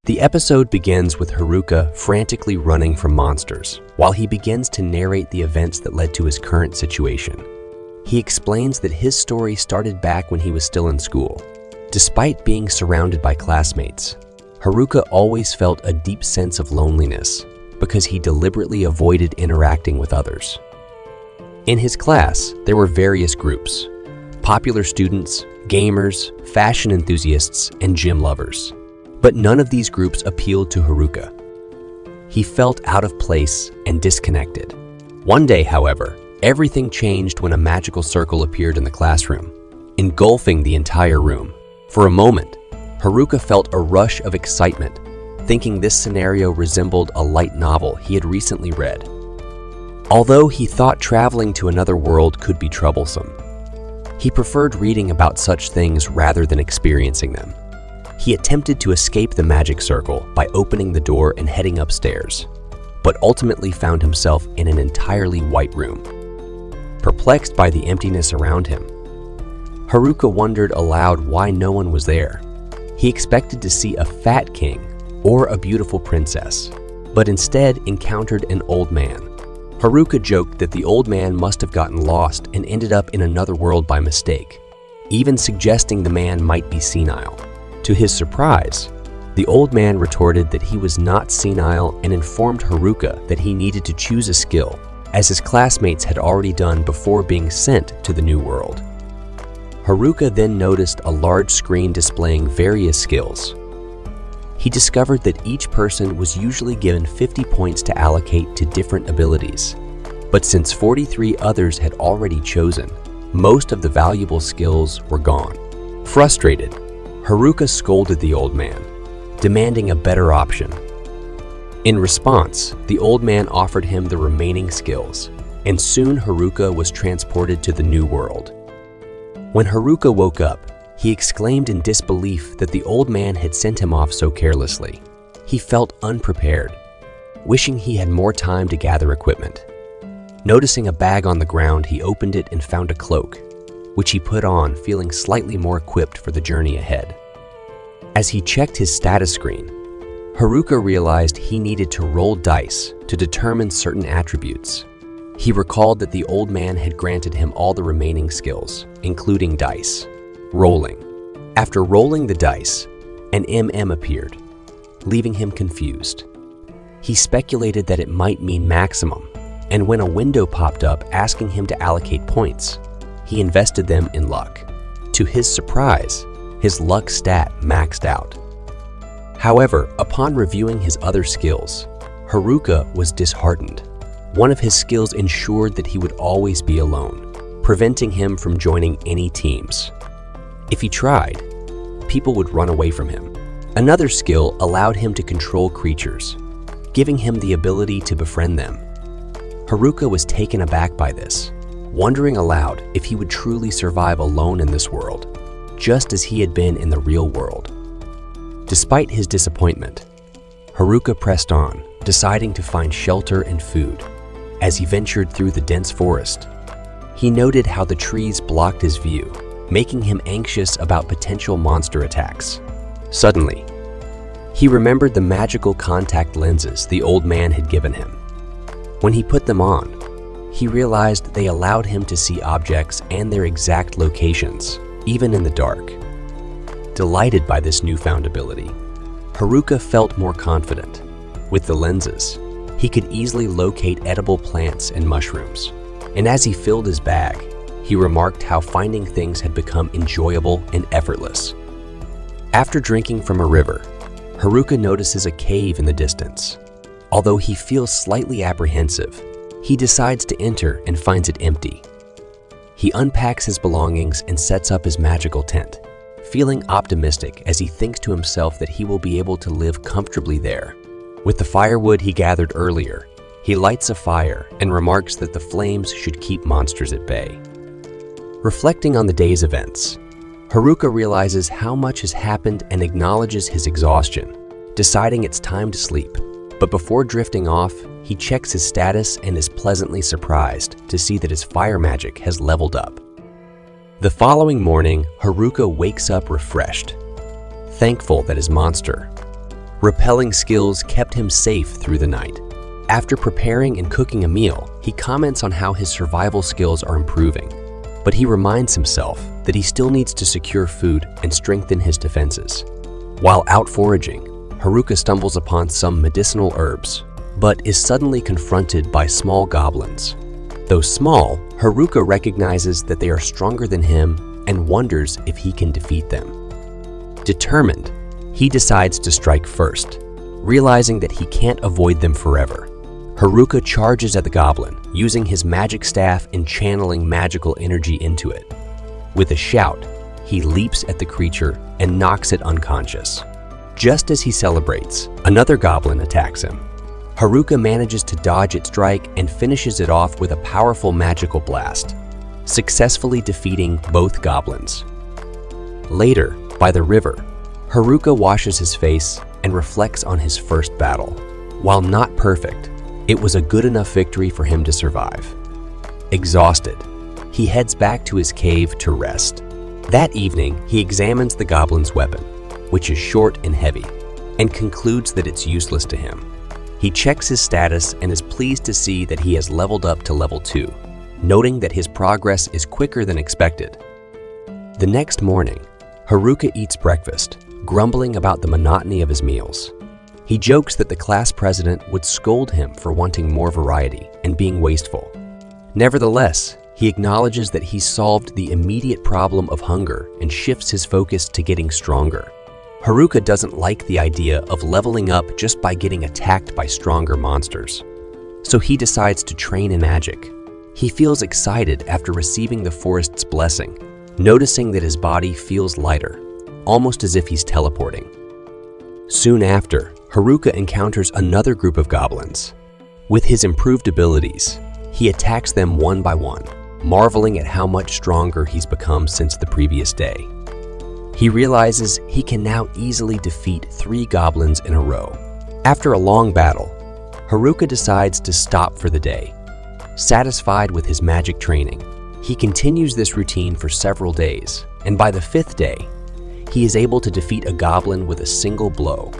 The episode begins with Haruka frantically running from monsters, while he begins to narrate the events that led to his current situation. He explains that his story started back when he was still in school. Despite being surrounded by classmates, Haruka always felt a deep sense of loneliness because he deliberately avoided interacting with others. In his class, there were various groups: popular students, gamers, fashion enthusiasts, and gym lovers. But none of these groups appealed to Haruka. He felt out of place and disconnected. One day, however, everything changed when a magical circle appeared in the classroom, engulfing the entire room. For a moment, Haruka felt a rush of excitement, thinking this scenario resembled a light novel he had recently read. Although he thought traveling to another world could be troublesome, he preferred reading about such things rather than experiencing them. He attempted to escape the magic circle by opening the door and heading upstairs, but ultimately found himself in an entirely white room. Perplexed by the emptiness around him, Haruka wondered aloud why no one was there. He expected to see a fat king or a beautiful princess, but instead encountered an old man. Haruka joked that the old man must have gotten lost and ended up in another world by mistake, even suggesting the man might be senile. To his surprise, the old man retorted that he was not senile and informed Haruka that he needed to choose a skill, as his classmates had already done before being sent to the new world. Haruka then noticed a large screen displaying various skills. He discovered that each person was usually given 50 points to allocate to different abilities, but since 43 others had already chosen, most of the valuable skills were gone. Frustrated, Haruka scolded the old man, demanding a better option. In response, the old man offered him the remaining skills, and soon Haruka was transported to the new world. When Haruka woke up, he exclaimed in disbelief that the old man had sent him off so carelessly. He felt unprepared, wishing he had more time to gather equipment. Noticing a bag on the ground, he opened it and found a cloak, which he put on, feeling slightly more equipped for the journey ahead. As he checked his status screen, Haruka realized he needed to roll dice to determine certain attributes. He recalled that the old man had granted him all the remaining skills, including dice. Rolling. After rolling the dice, an MM appeared, leaving him confused. He speculated that it might mean maximum, and when a window popped up asking him to allocate points, he invested them in luck. To his surprise, his luck stat maxed out. However, upon reviewing his other skills, Haruka was disheartened. One of his skills ensured that he would always be alone, preventing him from joining any teams. If he tried, people would run away from him. Another skill allowed him to control creatures, giving him the ability to befriend them. Haruka was taken aback by this, wondering aloud if he would truly survive alone in this world, just as he had been in the real world. Despite his disappointment, Haruka pressed on, deciding to find shelter and food. As he ventured through the dense forest, he noted how the trees blocked his view, making him anxious about potential monster attacks. Suddenly, he remembered the magical contact lenses the old man had given him. When he put them on, he realized they allowed him to see objects and their exact locations, even in the dark. Delighted by this newfound ability, Haruka felt more confident. With the lenses, he could easily locate edible plants and mushrooms. And as he filled his bag, he remarked how finding things had become enjoyable and effortless. After drinking from a river, Haruka notices a cave in the distance. Although he feels slightly apprehensive, he decides to enter and finds it empty. He unpacks his belongings and sets up his magical tent, feeling optimistic as he thinks to himself that he will be able to live comfortably there. With the firewood he gathered earlier, he lights a fire and remarks that the flames should keep monsters at bay. Reflecting on the day's events, Haruka realizes how much has happened and acknowledges his exhaustion, deciding it's time to sleep. But before drifting off, he checks his status and is pleasantly surprised to see that his fire magic has leveled up. The following morning, Haruka wakes up refreshed, thankful that his monster, Rappelling skills kept him safe through the night. After preparing and cooking a meal, he comments on how his survival skills are improving, but he reminds himself that he still needs to secure food and strengthen his defenses. While out foraging, Haruka stumbles upon some medicinal herbs, but is suddenly confronted by small goblins. Though small, Haruka recognizes that they are stronger than him and wonders if he can defeat them. Determined, he decides to strike first, realizing that he can't avoid them forever. Haruka charges at the goblin, using his magic staff and channeling magical energy into it. With a shout, he leaps at the creature and knocks it unconscious. Just as he celebrates, another goblin attacks him. Haruka manages to dodge its strike and finishes it off with a powerful magical blast, successfully defeating both goblins. Later, by the river, Haruka washes his face and reflects on his first battle. While not perfect, it was a good enough victory for him to survive. Exhausted, he heads back to his cave to rest. That evening, he examines the goblin's weapon, which is short and heavy, and concludes that it's useless to him. He checks his status and is pleased to see that he has leveled up to level 2, noting that his progress is quicker than expected. The next morning, Haruka eats breakfast, grumbling about the monotony of his meals. He jokes that the class president would scold him for wanting more variety and being wasteful. Nevertheless, he acknowledges that he solved the immediate problem of hunger and shifts his focus to getting stronger. Haruka doesn't like the idea of leveling up just by getting attacked by stronger monsters, so he decides to train in magic. He feels excited after receiving the forest's blessing, noticing that his body feels lighter, almost as if he's teleporting. Soon after, Haruka encounters another group of goblins. With his improved abilities, he attacks them one by one, marveling at how much stronger he's become since the previous day. He realizes he can now easily defeat 3 goblins in a row. After a long battle, Haruka decides to stop for the day. Satisfied with his magic training, he continues this routine for several days, and by the 5th day, he is able to defeat a goblin with a single blow.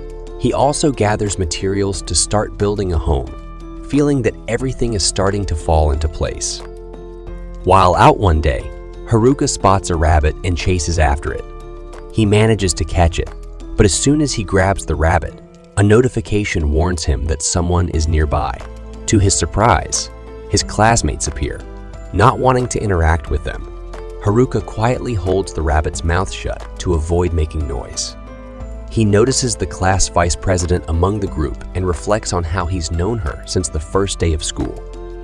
He also gathers materials to start building a home, feeling that everything is starting to fall into place. While out one day, Haruka spots a rabbit and chases after it. He manages to catch it, but as soon as he grabs the rabbit, a notification warns him that someone is nearby. To his surprise, his classmates appear. Not wanting to interact with them, Haruka quietly holds the rabbit's mouth shut to avoid making noise. He notices the class vice president among the group and reflects on how he's known her since the first day of school.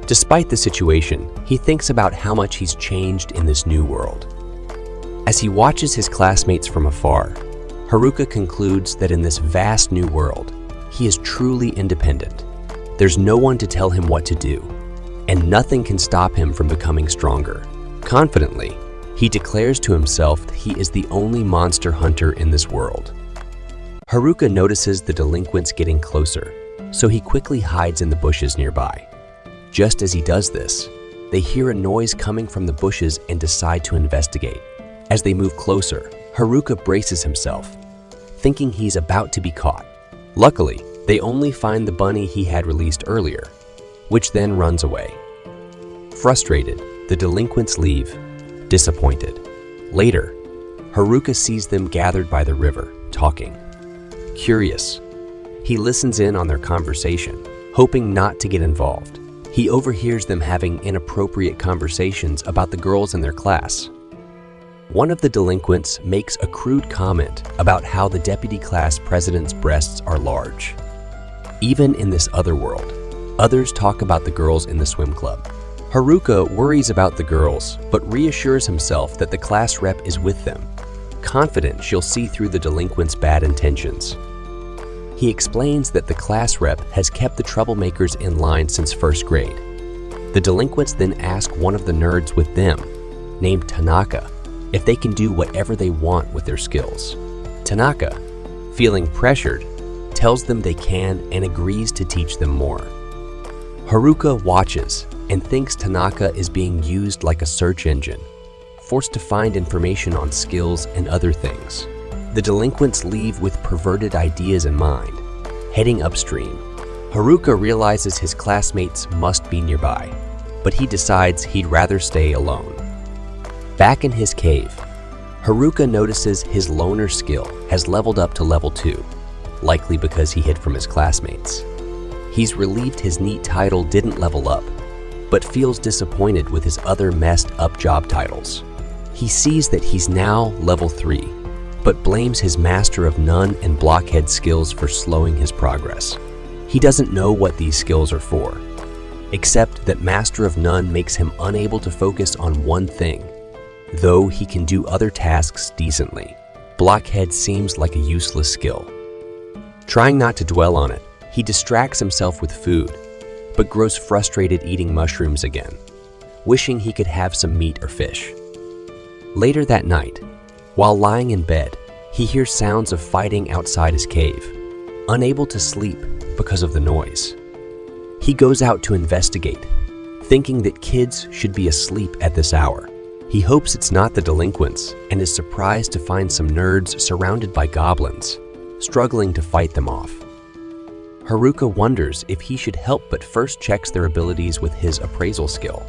Despite the situation, he thinks about how much he's changed in this new world. As he watches his classmates from afar, Haruka concludes that in this vast new world, he is truly independent. There's no one to tell him what to do, and nothing can stop him from becoming stronger. Confidently, he declares to himself that he is the only monster hunter in this world. Haruka notices the delinquents getting closer, so he quickly hides in the bushes nearby. Just as he does this, they hear a noise coming from the bushes and decide to investigate. As they move closer, Haruka braces himself, thinking he's about to be caught. Luckily, they only find the bunny he had released earlier, which then runs away. Frustrated, the delinquents leave, disappointed. Later, Haruka sees them gathered by the river, talking. Curious, he listens in on their conversation, hoping not to get involved. He overhears them having inappropriate conversations about the girls in their class. One of the delinquents makes a crude comment about how the deputy class president's breasts are large. Even in this other world, others talk about the girls in the swim club. Haruka worries about the girls, but reassures himself that the class rep is with them, confident she'll see through the delinquents' bad intentions. He explains that the class rep has kept the troublemakers in line since first grade. The delinquents then ask one of the nerds with them, named Tanaka, if they can do whatever they want with their skills. Tanaka, feeling pressured, tells them they can and agrees to teach them more. Haruka watches and thinks Tanaka is being used like a search engine, forced to find information on skills and other things. The delinquents leave with perverted ideas in mind, Heading upstream, Haruka realizes his classmates must be nearby, but he decides he'd rather stay alone. Back in his cave, Haruka notices his loner skill has leveled up to level 2, likely because he hid from his classmates. He's relieved his neat title didn't level up, but feels disappointed with his other messed up job titles. He sees that he's now level 3, but blames his Master of None and Blockhead skills for slowing his progress. He doesn't know what these skills are for, except that Master of None makes him unable to focus on one thing, though he can do other tasks decently. Blockhead seems like a useless skill. Trying not to dwell on it, he distracts himself with food, but grows frustrated eating mushrooms again, wishing he could have some meat or fish. Later that night, while lying in bed, he hears sounds of fighting outside his cave, unable to sleep because of the noise. He goes out to investigate, thinking that kids should be asleep at this hour. He hopes it's not the delinquents and is surprised to find some nerds surrounded by goblins, struggling to fight them off. Haruka wonders if he should help, but first checks their abilities with his appraisal skill.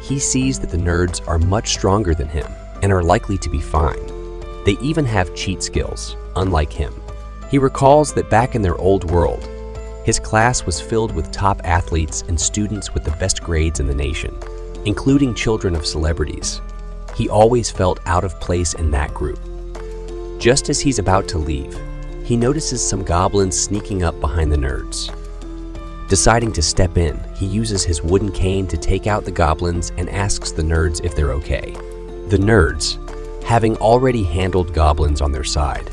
He sees that the nerds are much stronger than him and are likely to be fine. They even have cheat skills, unlike him. He recalls that back in their old world, his class was filled with top athletes and students with the best grades in the nation, including children of celebrities. He always felt out of place in that group. Just as he's about to leave, he notices some goblins sneaking up behind the nerds. Deciding to step in, he uses his wooden cane to take out the goblins and asks the nerds if they're okay. The nerds, having already handled goblins on their side,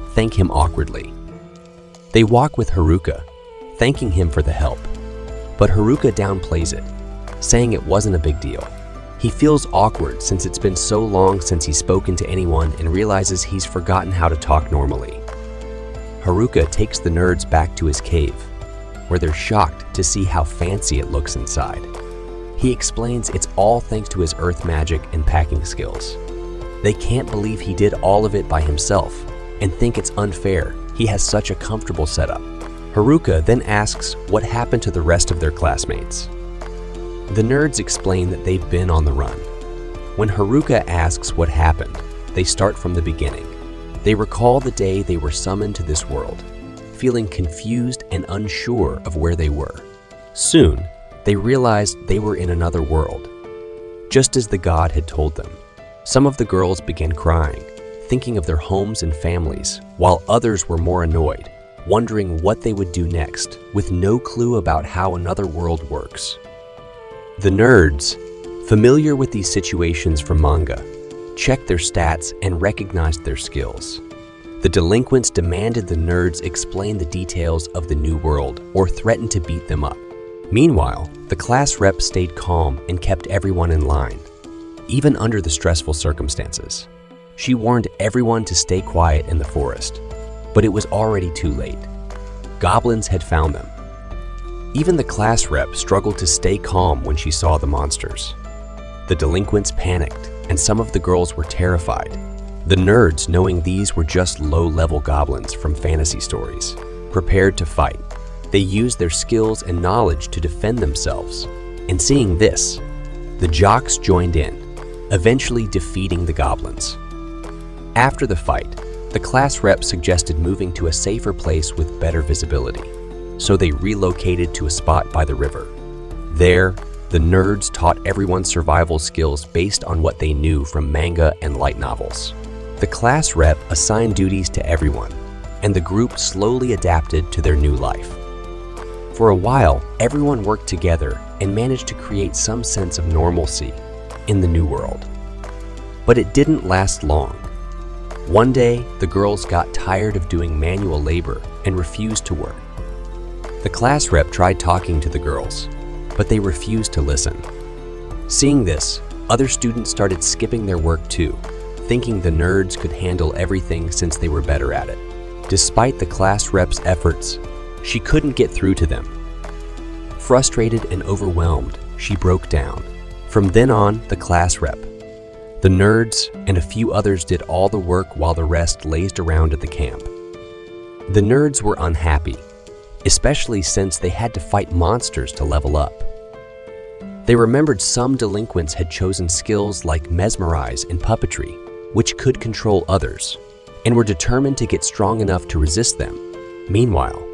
thank him awkwardly. They walk with Haruka, thanking him for the help, but Haruka downplays it, saying it wasn't a big deal. He feels awkward since it's been so long since he's spoken to anyone and realizes he's forgotten how to talk normally. Haruka takes the nerds back to his cave, where they're shocked to see how fancy it looks inside. He explains it's all thanks to his earth magic and packing skills. They can't believe he did all of it by himself and think it's unfair he has such a comfortable setup. Haruka then asks what happened to the rest of their classmates. The nerds explain that they've been on the run. When Haruka asks what happened, they start from the beginning. They recall the day they were summoned to this world, feeling confused and unsure of where they were. Soon, they realized they were in another world, just as the god had told them. Some of the girls began crying, thinking of their homes and families, while others were more annoyed, wondering what they would do next, with no clue about how another world works. The nerds, familiar with these situations from manga, checked their stats and recognized their skills. The delinquents demanded the nerds explain the details of the new world or threatened to beat them up. Meanwhile, the class rep stayed calm and kept everyone in line, even under the stressful circumstances. She warned everyone to stay quiet in the forest, but it was already too late. Goblins had found them. Even the class rep struggled to stay calm when she saw the monsters. The delinquents panicked, and some of the girls were terrified. The nerds, knowing these were just low-level goblins from fantasy stories, prepared to fight. They used their skills and knowledge to defend themselves. And seeing this, the jocks joined in, eventually defeating the goblins. After the fight, the class rep suggested moving to a safer place with better visibility, so they relocated to a spot by the river. There, the nerds taught everyone survival skills based on what they knew from manga and light novels. The class rep assigned duties to everyone, and the group slowly adapted to their new life. For a while, everyone worked together and managed to create some sense of normalcy in the new world. But it didn't last long. One day, the girls got tired of doing manual labor and refused to work. The class rep tried talking to the girls, but they refused to listen. Seeing this, other students started skipping their work too, thinking the nerds could handle everything since they were better at it. Despite the class rep's efforts, she couldn't get through to them. Frustrated and overwhelmed, she broke down. From then on, the class rep, the nerds, and a few others did all the work while the rest lazed around at the camp. The nerds were unhappy, especially since they had to fight monsters to level up. They remembered some delinquents had chosen skills like mesmerize and puppetry, which could control others, and were determined to get strong enough to resist them. Meanwhile,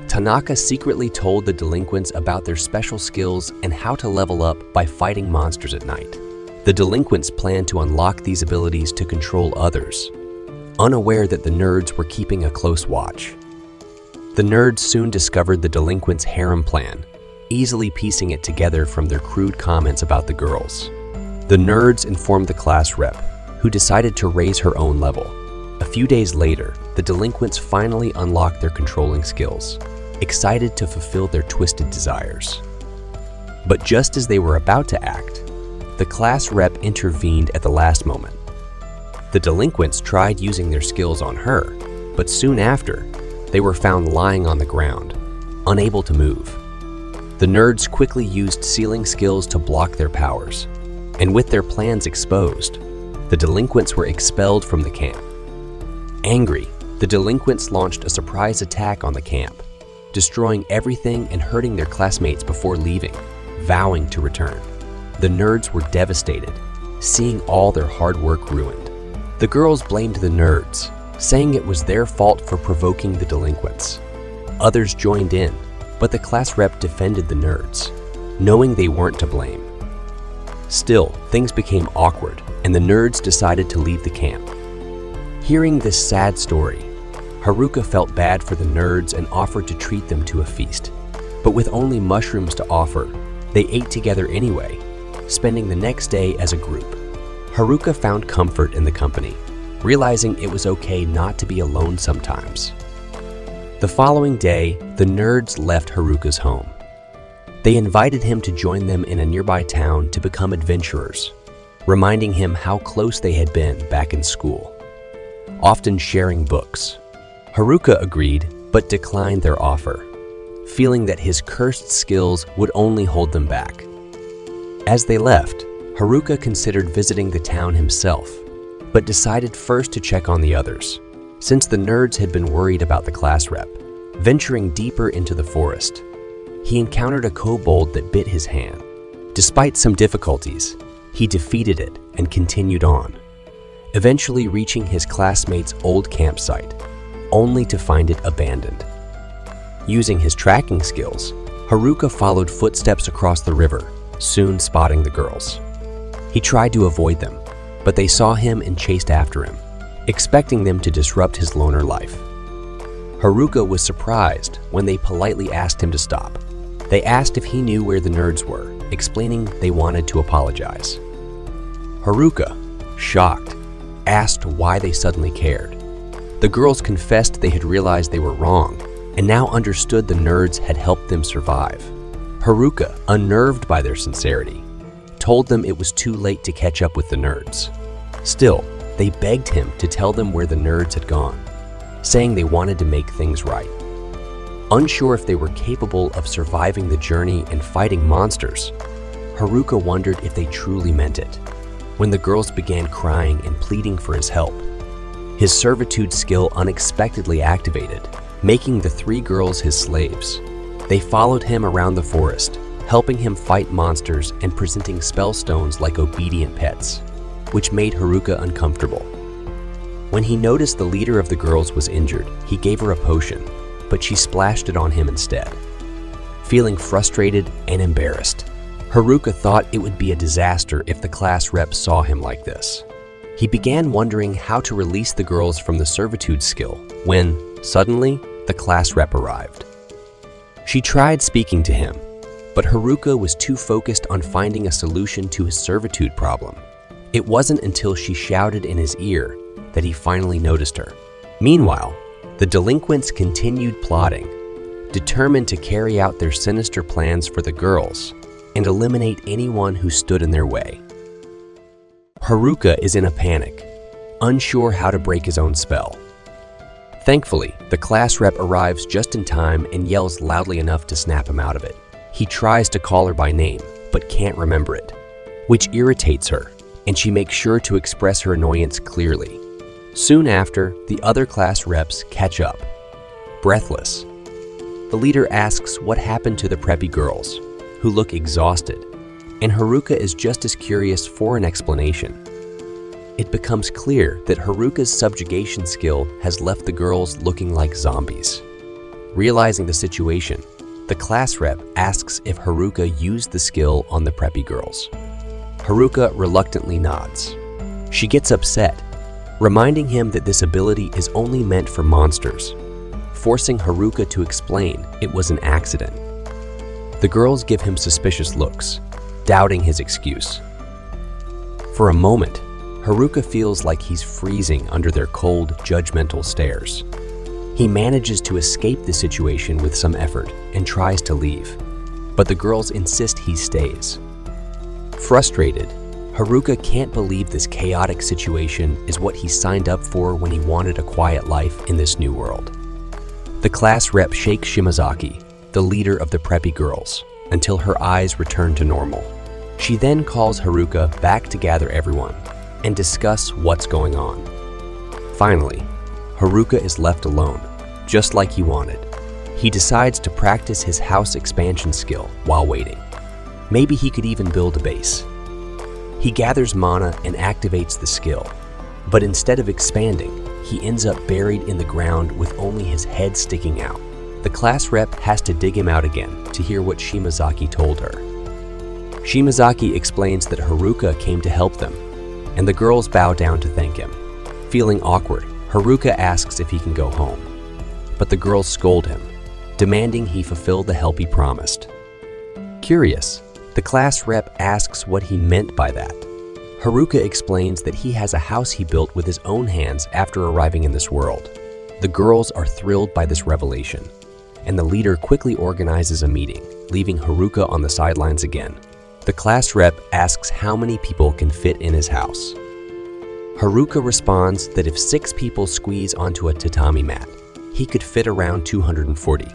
Tanaka secretly told the delinquents about their special skills and how to level up by fighting monsters at night. The delinquents planned to unlock these abilities to control others, unaware that the nerds were keeping a close watch. The nerds soon discovered the delinquents' harem plan, easily piecing it together from their crude comments about the girls. The nerds informed the class rep, who decided to raise her own level. A few days later, the delinquents finally unlocked their controlling skills, excited to fulfill their twisted desires. But just as they were about to act, the class rep intervened at the last moment. The delinquents tried using their skills on her, but soon after, they were found lying on the ground, unable to move. The nerds quickly used sealing skills to block their powers, and with their plans exposed, the delinquents were expelled from the camp. Angry, the delinquents launched a surprise attack on the camp, destroying everything and hurting their classmates before leaving, vowing to return. The nerds were devastated, seeing all their hard work ruined. The girls blamed the nerds, saying it was their fault for provoking the delinquents. Others joined in, but the class rep defended the nerds, knowing they weren't to blame. Still, things became awkward, and the nerds decided to leave the camp. Hearing this sad story, Haruka felt bad for the nerds and offered to treat them to a feast. But with only mushrooms to offer, they ate together anyway, spending the next day as a group. Haruka found comfort in the company, realizing it was okay not to be alone sometimes. The following day, the nerds left Haruka's home. They invited him to join them in a nearby town to become adventurers, reminding him how close they had been back in school, often sharing books. Haruka agreed, but declined their offer, feeling that his cursed skills would only hold them back. As they left, Haruka considered visiting the town himself, but decided first to check on the others, since the nerds had been worried about the class rep. Venturing deeper into the forest, he encountered a kobold that bit his hand. Despite some difficulties, he defeated it and continued on, eventually reaching his classmates' old campsite, only to find it abandoned. Using his tracking skills, Haruka followed footsteps across the river, soon spotting the girls. He tried to avoid them, but they saw him and chased after him, expecting them to disrupt his loner life. Haruka was surprised when they politely asked him to stop. They asked if he knew where the nerds were, explaining they wanted to apologize. Haruka, shocked, asked why they suddenly cared. The girls confessed they had realized they were wrong and now understood the nerds had helped them survive. Haruka, unnerved by their sincerity, told them it was too late to catch up with the nerds. Still, they begged him to tell them where the nerds had gone, saying they wanted to make things right. Unsure if they were capable of surviving the journey and fighting monsters, Haruka wondered if they truly meant it. When the girls began crying and pleading for his help, his servitude skill unexpectedly activated, making the three girls his slaves. They followed him around the forest, helping him fight monsters and presenting spell stones like obedient pets, which made Haruka uncomfortable. When he noticed the leader of the girls was injured, he gave her a potion, but she splashed it on him instead. Feeling frustrated and embarrassed, Haruka thought it would be a disaster if the class rep saw him like this. He began wondering how to release the girls from the servitude skill when, suddenly, the class rep arrived. She tried speaking to him, but Haruka was too focused on finding a solution to his servitude problem. It wasn't until she shouted in his ear that he finally noticed her. Meanwhile, the delinquents continued plotting, determined to carry out their sinister plans for the girls and eliminate anyone who stood in their way. Haruka is in a panic, unsure how to break his own spell. Thankfully, the class rep arrives just in time and yells loudly enough to snap him out of it. He tries to call her by name, but can't remember it, which irritates her, and she makes sure to express her annoyance clearly. Soon after, the other class reps catch up, breathless. The leader asks what happened to the preppy girls, who look exhausted, and Haruka is just as curious for an explanation. It becomes clear that Haruka's subjugation skill has left the girls looking like zombies. Realizing the situation, the class rep asks if Haruka used the skill on the preppy girls. Haruka reluctantly nods. She gets upset, reminding him that this ability is only meant for monsters, forcing Haruka to explain it was an accident. The girls give him suspicious looks, doubting his excuse. For a moment, Haruka feels like he's freezing under their cold, judgmental stares. He manages to escape the situation with some effort and tries to leave, but the girls insist he stays. Frustrated, Haruka can't believe this chaotic situation is what he signed up for when he wanted a quiet life in this new world. The class rep shakes Shimazaki, the leader of the preppy girls, until her eyes return to normal. She then calls Haruka back to gather everyone and discuss what's going on. Finally, Haruka is left alone, just like he wanted. He decides to practice his house expansion skill while waiting. Maybe he could even build a base. He gathers mana and activates the skill, but instead of expanding, he ends up buried in the ground with only his head sticking out. The class rep has to dig him out again to hear what Shimazaki told her. Shimazaki explains that Haruka came to help them, and the girls bow down to thank him. Feeling awkward, Haruka asks if he can go home, but the girls scold him, demanding he fulfill the help he promised. Curious, the class rep asks what he meant by that. Haruka explains that he has a house he built with his own hands after arriving in this world. The girls are thrilled by this revelation, and the leader quickly organizes a meeting, leaving Haruka on the sidelines again. The class rep asks how many people can fit in his house. Haruka responds that if 6 people squeeze onto a tatami mat, he could fit around 240.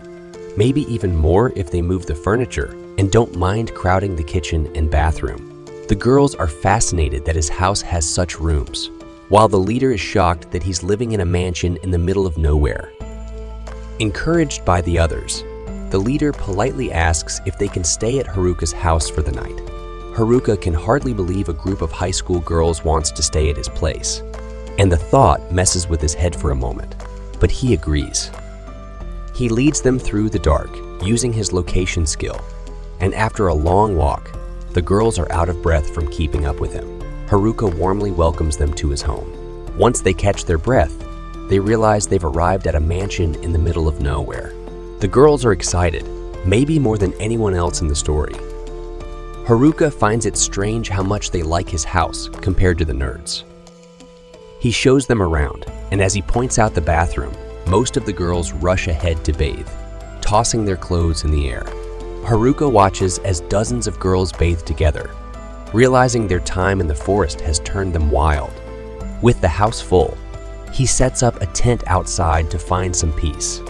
Maybe even more if they move the furniture and don't mind crowding the kitchen and bathroom. The girls are fascinated that his house has such rooms, while the leader is shocked that he's living in a mansion in the middle of nowhere. Encouraged by the others, the leader politely asks if they can stay at Haruka's house for the night. Haruka can hardly believe a group of high school girls wants to stay at his place, and the thought messes with his head for a moment, but he agrees. He leads them through the dark, using his location skill, and after a long walk, the girls are out of breath from keeping up with him. Haruka warmly welcomes them to his home. Once they catch their breath, they realize they've arrived at a mansion in the middle of nowhere. The girls are excited, maybe more than anyone else in the story. Haruka finds it strange how much they like his house compared to the nerds. He shows them around, and as he points out the bathroom, most of the girls rush ahead to bathe, tossing their clothes in the air. Haruka watches as dozens of girls bathe together, realizing their time in the forest has turned them wild. With the house full, he sets up a tent outside to find some peace.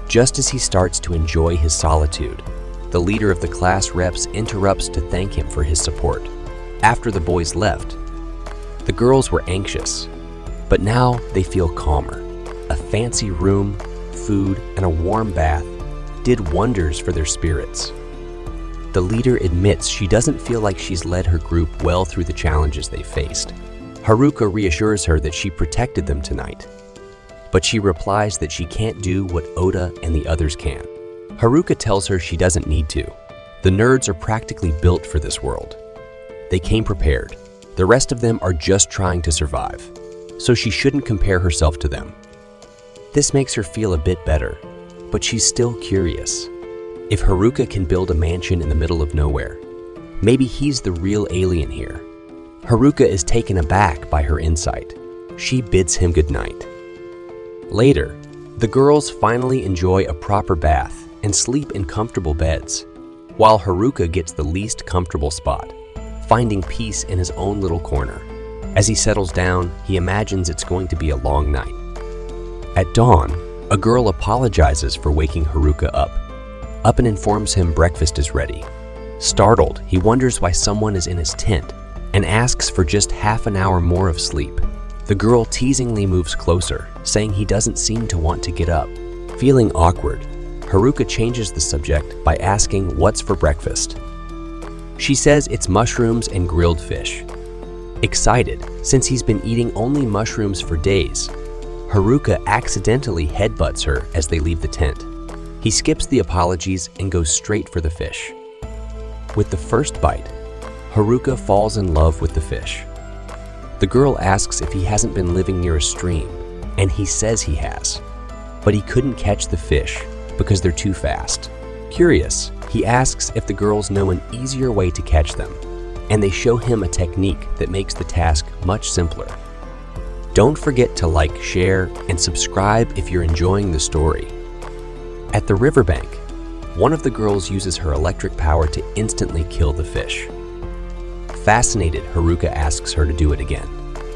Just as he starts to enjoy his solitude, the leader of the class reps interrupts to thank him for his support. After the boys left, the girls were anxious, but now they feel calmer. A fancy room, food, and a warm bath did wonders for their spirits. The leader admits she doesn't feel like she's led her group well through the challenges they faced. Haruka reassures her that she protected them tonight, but she replies that she can't do what Oda and the others can. Haruka tells her she doesn't need to. The nerds are practically built for this world. They came prepared. The rest of them are just trying to survive, so she shouldn't compare herself to them. This makes her feel a bit better, but she's still curious. If Haruka can build a mansion in the middle of nowhere, maybe he's the real alien here. Haruka is taken aback by her insight. She bids him goodnight. Later, the girls finally enjoy a proper bath and sleep in comfortable beds, while Haruka gets the least comfortable spot, finding peace in his own little corner. As he settles down, he imagines it's going to be a long night. At dawn, a girl apologizes for waking Haruka up and informs him breakfast is ready. Startled, he wonders why someone is in his tent and asks for just half an hour more of sleep. The girl teasingly moves closer, saying he doesn't seem to want to get up. Feeling awkward, Haruka changes the subject by asking what's for breakfast. She says it's mushrooms and grilled fish. Excited, since he's been eating only mushrooms for days, Haruka accidentally headbutts her as they leave the tent. He skips the apologies and goes straight for the fish. With the first bite, Haruka falls in love with the fish. The girl asks if he hasn't been living near a stream, and he says he has, but he couldn't catch the fish because they're too fast. Curious, he asks if the girls know an easier way to catch them, and they show him a technique that makes the task much simpler. Don't forget to like, share, and subscribe if you're enjoying the story. At the riverbank, one of the girls uses her electric power to instantly kill the fish. Fascinated, Haruka asks her to do it again.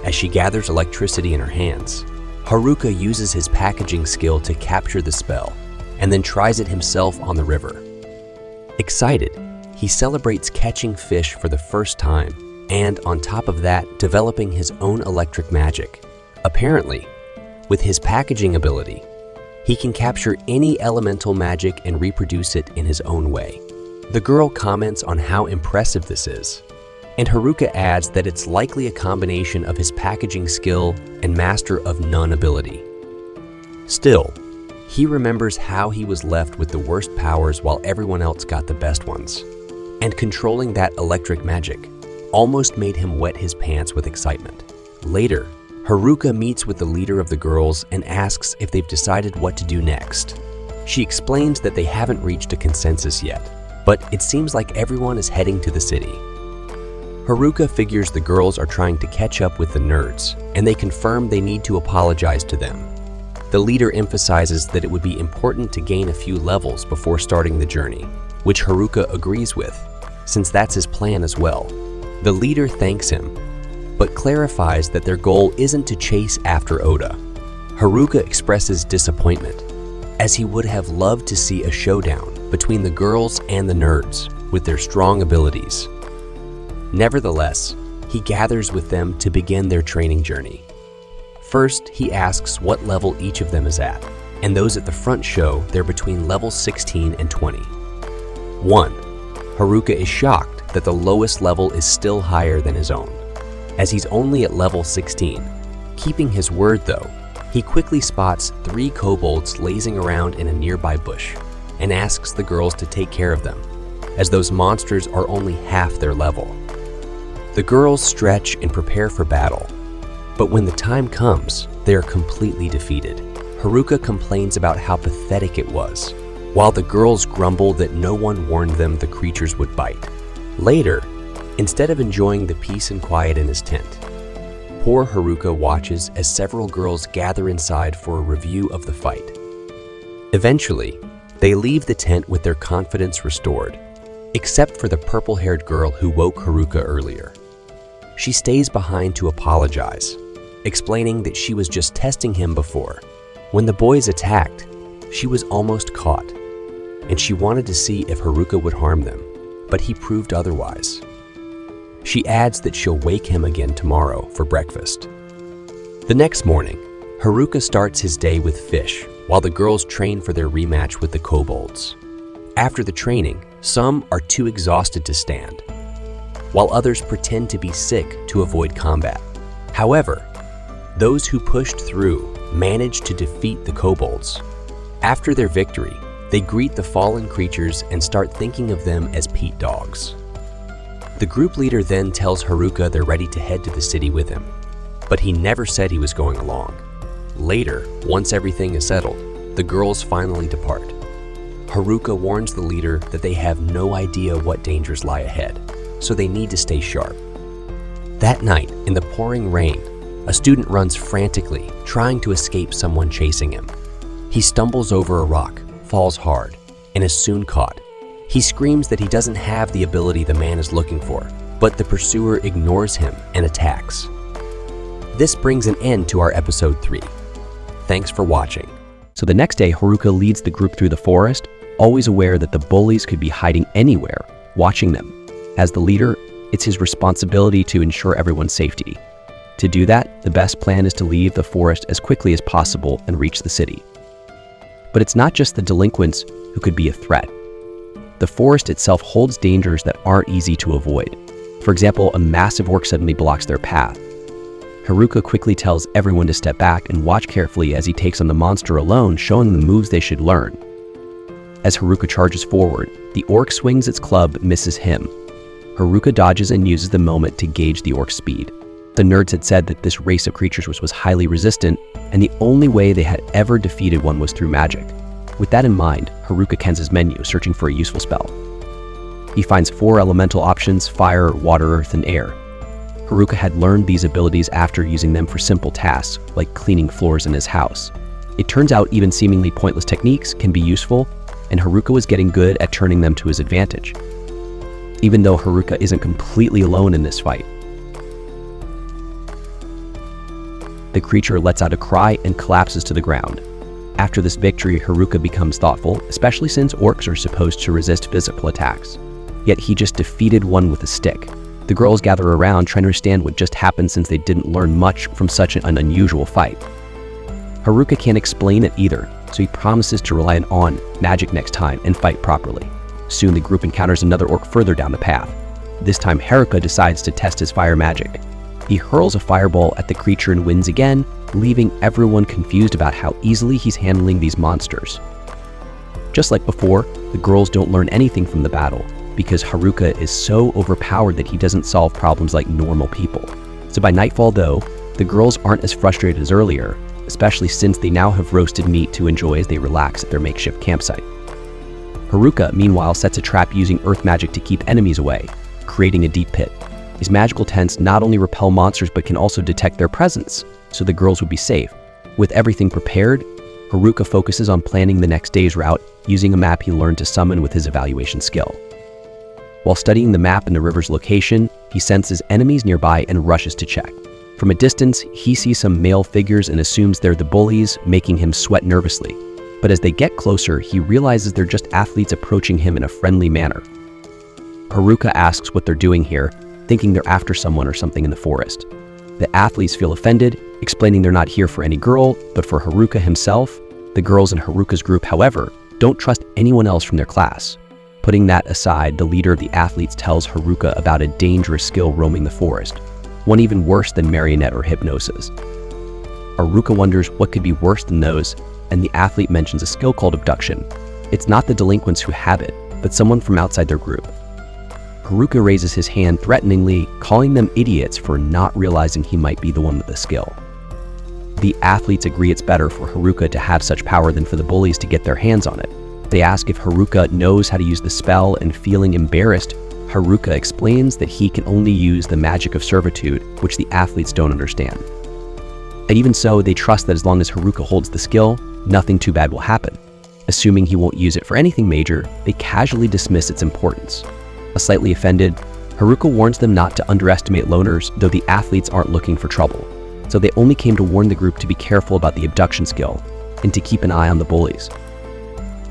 As she gathers electricity in her hands, Haruka uses his packaging skill to capture the spell, and then tries it himself on the river. Excited, he celebrates catching fish for the first time, and on top of that, developing his own electric magic. Apparently, with his packaging ability, he can capture any elemental magic and reproduce it in his own way. The girl comments on how impressive this is, and Haruka adds that it's likely a combination of his packaging skill and Master of None ability. Still, he remembers how he was left with the worst powers while everyone else got the best ones, and controlling that electric magic almost made him wet his pants with excitement. Later, Haruka meets with the leader of the girls and asks if they've decided what to do next. She explains that they haven't reached a consensus yet, but it seems like everyone is heading to the city. Haruka figures the girls are trying to catch up with the nerds, and they confirm they need to apologize to them. The leader emphasizes that it would be important to gain a few levels before starting the journey, which Haruka agrees with, since that's his plan as well. The leader thanks him, but clarifies that their goal isn't to chase after Oda. Haruka expresses disappointment, as he would have loved to see a showdown between the girls and the nerds with their strong abilities. Nevertheless, he gathers with them to begin their training journey. First, he asks what level each of them is at, and those at the front show they're between levels 16 and 20. 1. Haruka is shocked that the lowest level is still higher than his own, as he's only at level 16. Keeping his word though, he quickly spots 3 kobolds lazing around in a nearby bush and asks the girls to take care of them, as those monsters are only half their level. The girls stretch and prepare for battle, but when the time comes, they are completely defeated. Haruka complains about how pathetic it was, while the girls grumble that no one warned them the creatures would bite. Later, instead of enjoying the peace and quiet in his tent, poor Haruka watches as several girls gather inside for a review of the fight. Eventually, they leave the tent with their confidence restored, except for the purple-haired girl who woke Haruka earlier. She stays behind to apologize, explaining that she was just testing him before. When the boys attacked, she was almost caught, and she wanted to see if Haruka would harm them, but he proved otherwise. She adds that she'll wake him again tomorrow for breakfast. The next morning, Haruka starts his day with fish, while the girls train for their rematch with the kobolds. After the training, some are too exhausted to stand, while others pretend to be sick to avoid combat. However, those who pushed through managed to defeat the kobolds. After their victory, they greet the fallen creatures and start thinking of them as Pete dogs. The group leader then tells Haruka they're ready to head to the city with him, but he never said he was going along. Later, once everything is settled, the girls finally depart. Haruka warns the leader that they have no idea what dangers lie ahead, so they need to stay sharp. That night, in the pouring rain, a student runs frantically, trying to escape someone chasing him. He stumbles over a rock, falls hard, and is soon caught. He screams that he doesn't have the ability the man is looking for, but the pursuer ignores him and attacks. This brings an end to our episode 3. Thanks for watching. So the next day, Haruka leads the group through the forest, always aware that the bullies could be hiding anywhere, watching them. As the leader, it's his responsibility to ensure everyone's safety. To do that, the best plan is to leave the forest as quickly as possible and reach the city. But it's not just the delinquents who could be a threat. The forest itself holds dangers that aren't easy to avoid. For example, a massive orc suddenly blocks their path. Haruka quickly tells everyone to step back and watch carefully as he takes on the monster alone, showing them the moves they should learn. As Haruka charges forward, the orc swings its club, misses him. Haruka dodges and uses the moment to gauge the orc's speed. The nerds had said that this race of creatures was highly resistant, and the only way they had ever defeated one was through magic. With that in mind, Haruka cans his menu, searching for a useful spell. He finds 4 elemental options: fire, water, earth, and air. Haruka had learned these abilities after using them for simple tasks, like cleaning floors in his house. It turns out even seemingly pointless techniques can be useful, and Haruka was getting good at turning them to his advantage. Even though Haruka isn't completely alone in this fight. The creature lets out a cry and collapses to the ground. After this victory, Haruka becomes thoughtful, especially since orcs are supposed to resist physical attacks. Yet he just defeated one with a stick. The girls gather around trying to understand what just happened since they didn't learn much from such an unusual fight. Haruka can't explain it either, so he promises to rely on magic next time and fight properly. Soon the group encounters another orc further down the path. This time Haruka decides to test his fire magic. He hurls a fireball at the creature and wins again, leaving everyone confused about how easily he's handling these monsters. Just like before, the girls don't learn anything from the battle, because Haruka is so overpowered that he doesn't solve problems like normal people. So by nightfall though, the girls aren't as frustrated as earlier, especially since they now have roasted meat to enjoy as they relax at their makeshift campsite. Haruka, meanwhile, sets a trap using earth magic to keep enemies away, creating a deep pit. These magical tents not only repel monsters but can also detect their presence, so the girls would be safe. With everything prepared, Haruka focuses on planning the next day's route using a map he learned to summon with his evaluation skill. While studying the map and the river's location, he senses enemies nearby and rushes to check. From a distance, he sees some male figures and assumes they're the bullies, making him sweat nervously. But as they get closer, he realizes they're just athletes approaching him in a friendly manner. Haruka asks what they're doing here, thinking they're after someone or something in the forest. The athletes feel offended, explaining they're not here for any girl, but for Haruka himself. The girls in Haruka's group, however, don't trust anyone else from their class. Putting that aside, the leader of the athletes tells Haruka about a dangerous skill roaming the forest, one even worse than marionette or hypnosis. Haruka wonders what could be worse than those, and the athlete mentions a skill called abduction. It's not the delinquents who have it, but someone from outside their group. Haruka raises his hand threateningly, calling them idiots for not realizing he might be the one with the skill. The athletes agree it's better for Haruka to have such power than for the bullies to get their hands on it. They ask if Haruka knows how to use the spell, and feeling embarrassed, Haruka explains that he can only use the magic of servitude, which the athletes don't understand. And even so, they trust that as long as Haruka holds the skill, nothing too bad will happen. Assuming he won't use it for anything major, they casually dismiss its importance. Slightly offended, Haruka warns them not to underestimate loners, though the athletes aren't looking for trouble. So they only came to warn the group to be careful about the abduction skill, and to keep an eye on the bullies.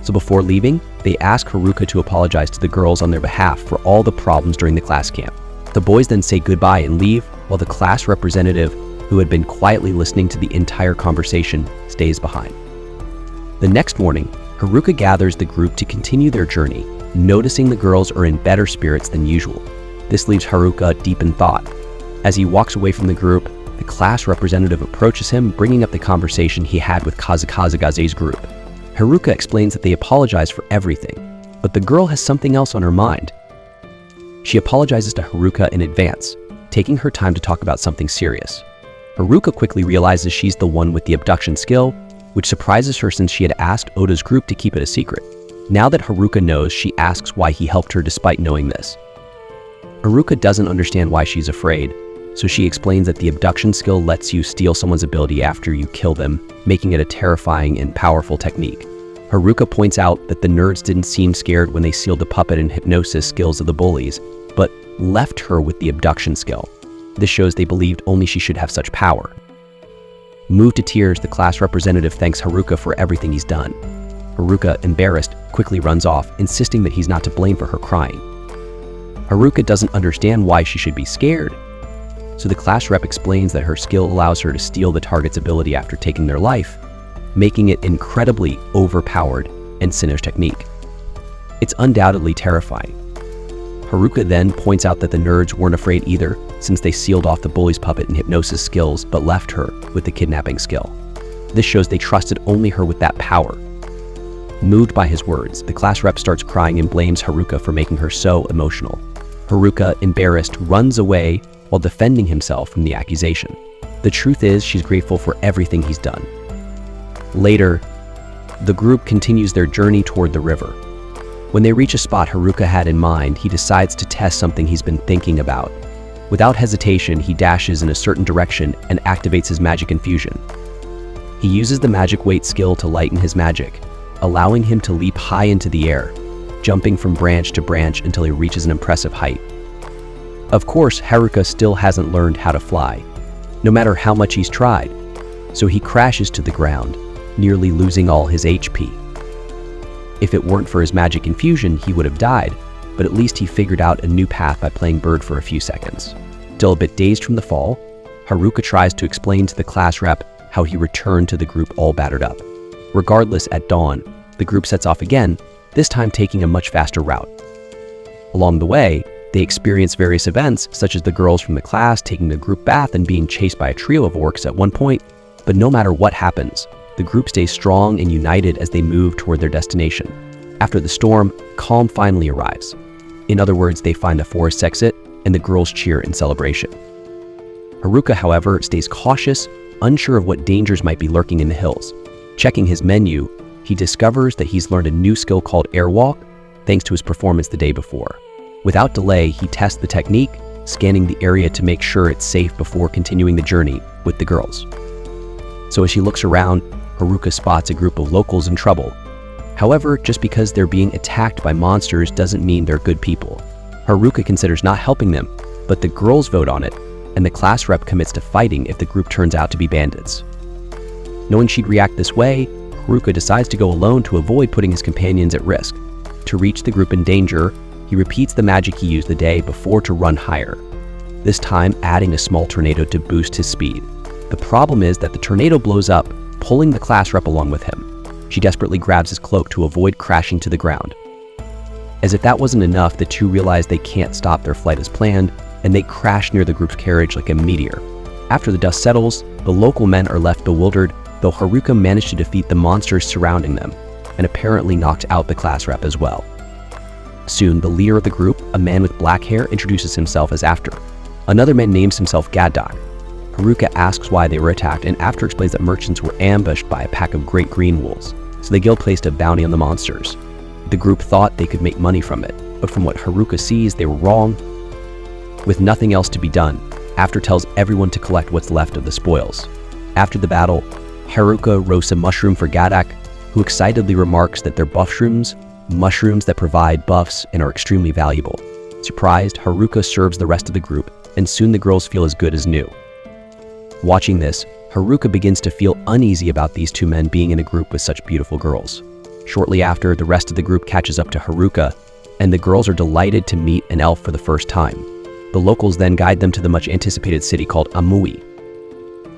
So before leaving, they ask Haruka to apologize to the girls on their behalf for all the problems during the class camp. The boys then say goodbye and leave, while the class representative, who had been quietly listening to the entire conversation, stays behind. The next morning, Haruka gathers the group to continue their journey, noticing the girls are in better spirits than usual. This leaves Haruka deep in thought. As he walks away from the group, the class representative approaches him, bringing up the conversation he had with Kazagaze's group. Haruka explains that they apologize for everything, but the girl has something else on her mind. She apologizes to Haruka in advance, taking her time to talk about something serious. Haruka quickly realizes she's the one with the abduction skill, which surprises her since she had asked Oda's group to keep it a secret. Now that Haruka knows, she asks why he helped her despite knowing this. Haruka doesn't understand why she's afraid, so she explains that the abduction skill lets you steal someone's ability after you kill them, making it a terrifying and powerful technique. Haruka points out that the nerds didn't seem scared when they sealed the puppet and hypnosis skills of the bullies, but left her with the abduction skill. This shows they believed only she should have such power. Moved to tears, the class representative thanks Haruka for everything he's done. Haruka, embarrassed, quickly runs off, insisting that he's not to blame for her crying. Haruka doesn't understand why she should be scared, so the class rep explains that her skill allows her to steal the target's ability after taking their life, making it incredibly overpowered and Sinnoh's technique. It's undoubtedly terrifying. Haruka then points out that the nerds weren't afraid either, since they sealed off the bully's puppet and hypnosis skills but left her with the kidnapping skill. This shows they trusted only her with that power. Moved by his words, the class rep starts crying and blames Haruka for making her so emotional. Haruka, embarrassed, runs away while defending himself from the accusation. The truth is, she's grateful for everything he's done. Later, the group continues their journey toward the river. When they reach a spot Haruka had in mind, he decides to test something he's been thinking about. Without hesitation, he dashes in a certain direction and activates his magic infusion. He uses the magic weight skill to lighten his magic, allowing him to leap high into the air, jumping from branch to branch until he reaches an impressive height. Of course, Haruka still hasn't learned how to fly, no matter how much he's tried, so he crashes to the ground, nearly losing all his HP. If it weren't for his magic infusion, he would have died, but at least he figured out a new path by playing bird for a few seconds. Still a bit dazed from the fall, Haruka tries to explain to the class rep how he returned to the group all battered up. Regardless, at dawn, the group sets off again, this time taking a much faster route. Along the way, they experience various events, such as the girls from the class taking the group bath and being chased by a trio of orcs at one point, but no matter what happens, the group stays strong and united as they move toward their destination. After the storm, calm finally arrives. In other words, they find the forest exit, and the girls cheer in celebration. Haruka, however, stays cautious, unsure of what dangers might be lurking in the hills. Checking his menu, he discovers that he's learned a new skill called airwalk, thanks to his performance the day before. Without delay, he tests the technique, scanning the area to make sure it's safe before continuing the journey with the girls. So as she looks around, Haruka spots a group of locals in trouble. However, just because they're being attacked by monsters doesn't mean they're good people. Haruka considers not helping them, but the girls vote on it, and the class rep commits to fighting if the group turns out to be bandits. Knowing she'd react this way, Haruka decides to go alone to avoid putting his companions at risk. To reach the group in danger, he repeats the magic he used the day before to run higher, this time adding a small tornado to boost his speed. The problem is that the tornado blows up, pulling the class rep along with him. She desperately grabs his cloak to avoid crashing to the ground. As if that wasn't enough, the two realize they can't stop their flight as planned, and they crash near the group's carriage like a meteor. After the dust settles, the local men are left bewildered, though Haruka managed to defeat the monsters surrounding them, and apparently knocked out the class rep as well. Soon, the leader of the group, a man with black hair, introduces himself as After. Another man names himself Gaddak. Haruka asks why they were attacked, and After explains that merchants were ambushed by a pack of great green wolves, so the guild placed a bounty on the monsters. The group thought they could make money from it, but from what Haruka sees, they were wrong. With nothing else to be done, After tells everyone to collect what's left of the spoils. After the battle, Haruka roasts a mushroom for Gaddak, who excitedly remarks that they're buffshrooms, mushrooms that provide buffs and are extremely valuable. Surprised, Haruka serves the rest of the group, and soon the girls feel as good as new. Watching this, Haruka begins to feel uneasy about these two men being in a group with such beautiful girls. Shortly after, the rest of the group catches up to Haruka, and the girls are delighted to meet an elf for the first time. The locals then guide them to the much-anticipated city called Amui.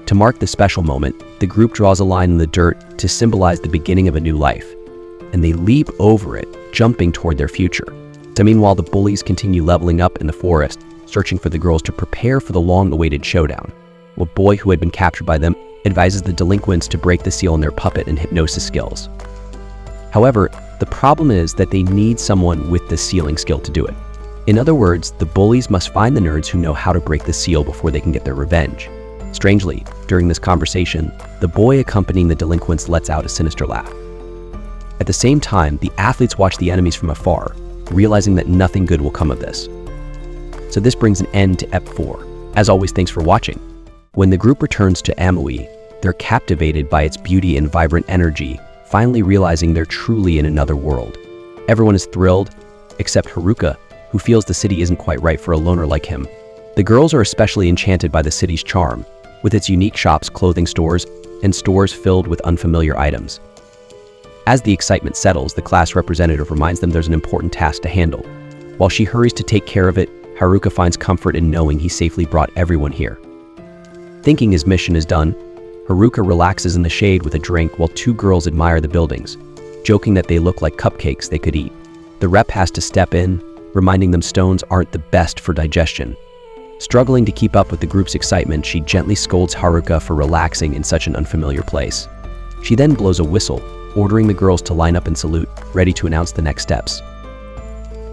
To mark the special moment, the group draws a line in the dirt to symbolize the beginning of a new life, and they leap over it, jumping toward their future. So meanwhile, the bullies continue leveling up in the forest, searching for the girls to prepare for the long-awaited showdown. A boy who had been captured by them advises the delinquents to break the seal on their puppet and hypnosis skills. However, the problem is that they need someone with the sealing skill to do it. In other words, the bullies must find the nerds who know how to break the seal before they can get their revenge. Strangely, during this conversation, the boy accompanying the delinquents lets out a sinister laugh. At the same time, the athletes watch the enemies from afar, realizing that nothing good will come of this. So this brings an end to Ep 4. As always, thanks for watching. When the group returns to Amui, they're captivated by its beauty and vibrant energy, finally realizing they're truly in another world. Everyone is thrilled, except Haruka, who feels the city isn't quite right for a loner like him. The girls are especially enchanted by the city's charm, with its unique shops, clothing stores, and stores filled with unfamiliar items. As the excitement settles, the class representative reminds them there's an important task to handle. While she hurries to take care of it, Haruka finds comfort in knowing he safely brought everyone here. Thinking his mission is done, Haruka relaxes in the shade with a drink while two girls admire the buildings, joking that they look like cupcakes they could eat. The rep has to step in, reminding them stones aren't the best for digestion. Struggling to keep up with the group's excitement, she gently scolds Haruka for relaxing in such an unfamiliar place. She then blows a whistle, ordering the girls to line up and salute, ready to announce the next steps.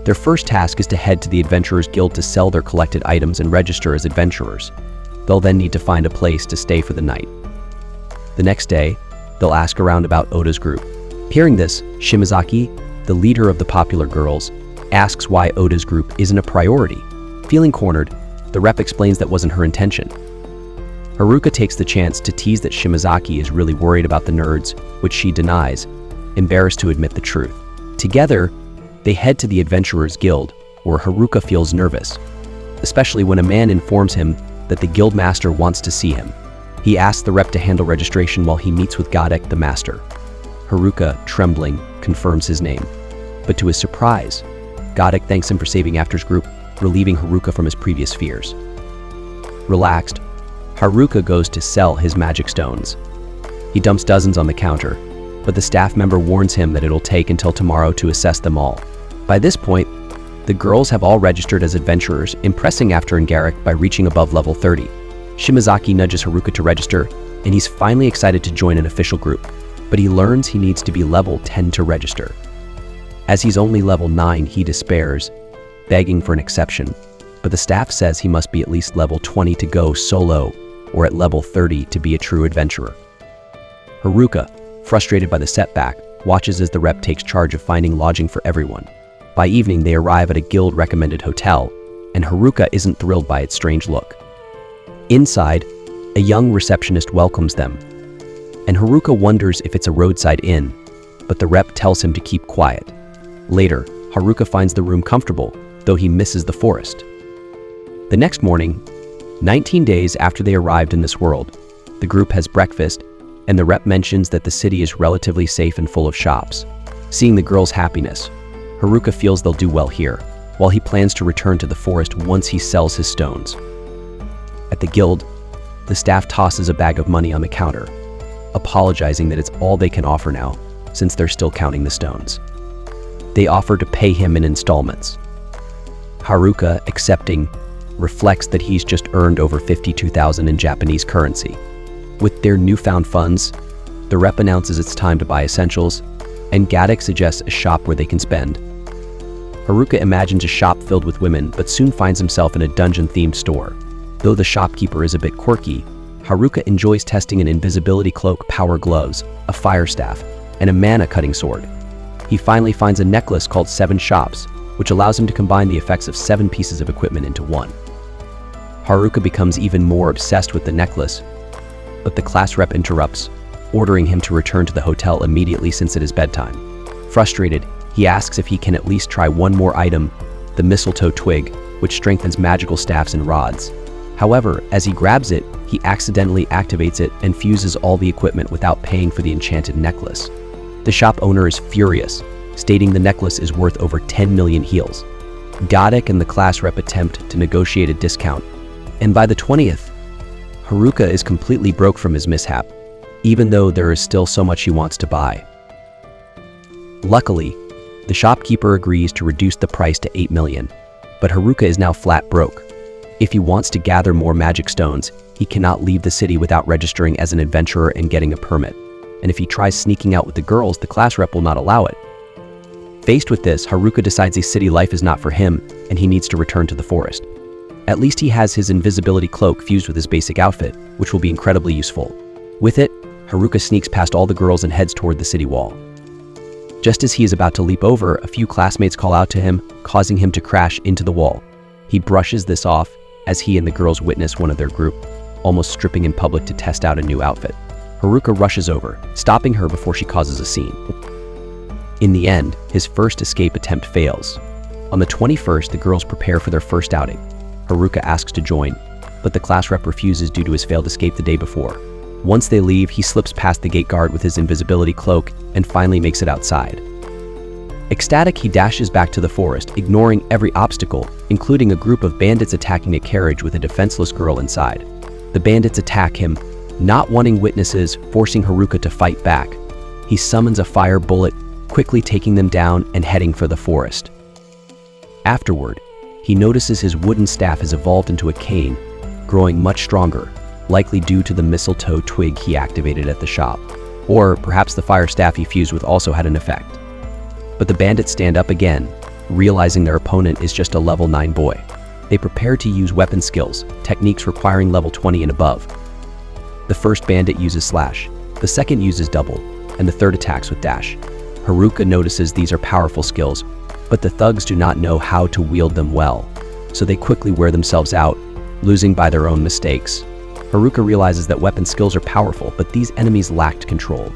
Their first task is to head to the Adventurers Guild to sell their collected items and register as adventurers. They'll then need to find a place to stay for the night. The next day, they'll ask around about Oda's group. Hearing this, Shimazaki, the leader of the popular girls, asks why Oda's group isn't a priority. Feeling cornered, the rep explains that wasn't her intention. Haruka takes the chance to tease that Shimazaki is really worried about the nerds, which she denies, embarrassed to admit the truth. Together, they head to the Adventurers Guild, where Haruka feels nervous, especially when a man informs him that the guild master wants to see him. He asks the rep to handle registration while he meets with Godek the master. Haruka, trembling, confirms his name. But to his surprise, Godek thanks him for saving After's group, relieving Haruka from his previous fears. Relaxed, Haruka goes to sell his magic stones. He dumps dozens on the counter, but the staff member warns him that it'll take until tomorrow to assess them all. By this point, the girls have all registered as adventurers, impressing After and Garrick by reaching above level 30. Shimazaki nudges Haruka to register, and he's finally excited to join an official group, but he learns he needs to be level 10 to register. As he's only level 9, he despairs, begging for an exception, but the staff says he must be at least level 20 to go solo, or at level 30 to be a true adventurer. Haruka, frustrated by the setback, watches as the rep takes charge of finding lodging for everyone. By evening, they arrive at a guild-recommended hotel, and Haruka isn't thrilled by its strange look. Inside, a young receptionist welcomes them, and Haruka wonders if it's a roadside inn, but the rep tells him to keep quiet. Later, Haruka finds the room comfortable, though he misses the forest. The next morning, 19 days after they arrived in this world, the group has breakfast, and the rep mentions that the city is relatively safe and full of shops. Seeing the girls' happiness, Haruka feels they'll do well here, while he plans to return to the forest once he sells his stones. At the guild, the staff tosses a bag of money on the counter, apologizing that it's all they can offer now, since they're still counting the stones. They offer to pay him in installments. Haruka, accepting, reflects that he's just earned over 52,000 in Japanese currency. With their newfound funds, the rep announces it's time to buy essentials, and Gadek suggests a shop where they can spend. Haruka imagines a shop filled with women, but soon finds himself in a dungeon-themed store. Though the shopkeeper is a bit quirky, Haruka enjoys testing an invisibility cloak, power gloves, a fire staff, and a mana cutting sword. He finally finds a necklace called 7 Shops, which allows him to combine the effects of 7 pieces of equipment into one. Haruka becomes even more obsessed with the necklace, but the class rep interrupts, ordering him to return to the hotel immediately since it is bedtime. Frustrated, he asks if he can at least try one more item, the mistletoe twig, which strengthens magical staffs and rods. However, as he grabs it, he accidentally activates it and fuses all the equipment without paying for the enchanted necklace. The shop owner is furious, stating the necklace is worth over 10 million heals. Godek and the class rep attempt to negotiate a discount, and by the 20th, Haruka is completely broke from his mishap, even though there is still so much he wants to buy. Luckily, the shopkeeper agrees to reduce the price to 8 million, but Haruka is now flat broke. If he wants to gather more magic stones, he cannot leave the city without registering as an adventurer and getting a permit. And if he tries sneaking out with the girls, the class rep will not allow it. Faced with this, Haruka decides a city life is not for him, and he needs to return to the forest. At least he has his invisibility cloak fused with his basic outfit, which will be incredibly useful. With it, Haruka sneaks past all the girls and heads toward the city wall. Just as he is about to leap over, a few classmates call out to him, causing him to crash into the wall. He brushes this off as he and the girls witness one of their group, almost stripping in public to test out a new outfit. Haruka rushes over, stopping her before she causes a scene. In the end, his first escape attempt fails. On the 21st, the girls prepare for their first outing. Haruka asks to join, but the class rep refuses due to his failed escape the day before. Once they leave, he slips past the gate guard with his invisibility cloak and finally makes it outside. Ecstatic, he dashes back to the forest, ignoring every obstacle, including a group of bandits attacking a carriage with a defenseless girl inside. The bandits attack him, not wanting witnesses, forcing Haruka to fight back. He summons a fire bullet, quickly taking them down and heading for the forest. Afterward, he notices his wooden staff has evolved into a cane, growing much stronger, likely due to the mistletoe twig he activated at the shop. Or perhaps the fire staff he fused with also had an effect. But the bandits stand up again, realizing their opponent is just a level 9 boy. They prepare to use weapon skills, techniques requiring level 20 and above. The first bandit uses slash, the second uses double, and the third attacks with dash. Haruka notices these are powerful skills, but the thugs do not know how to wield them well, so they quickly wear themselves out, losing by their own mistakes. Haruka realizes that weapon skills are powerful, but these enemies lacked control.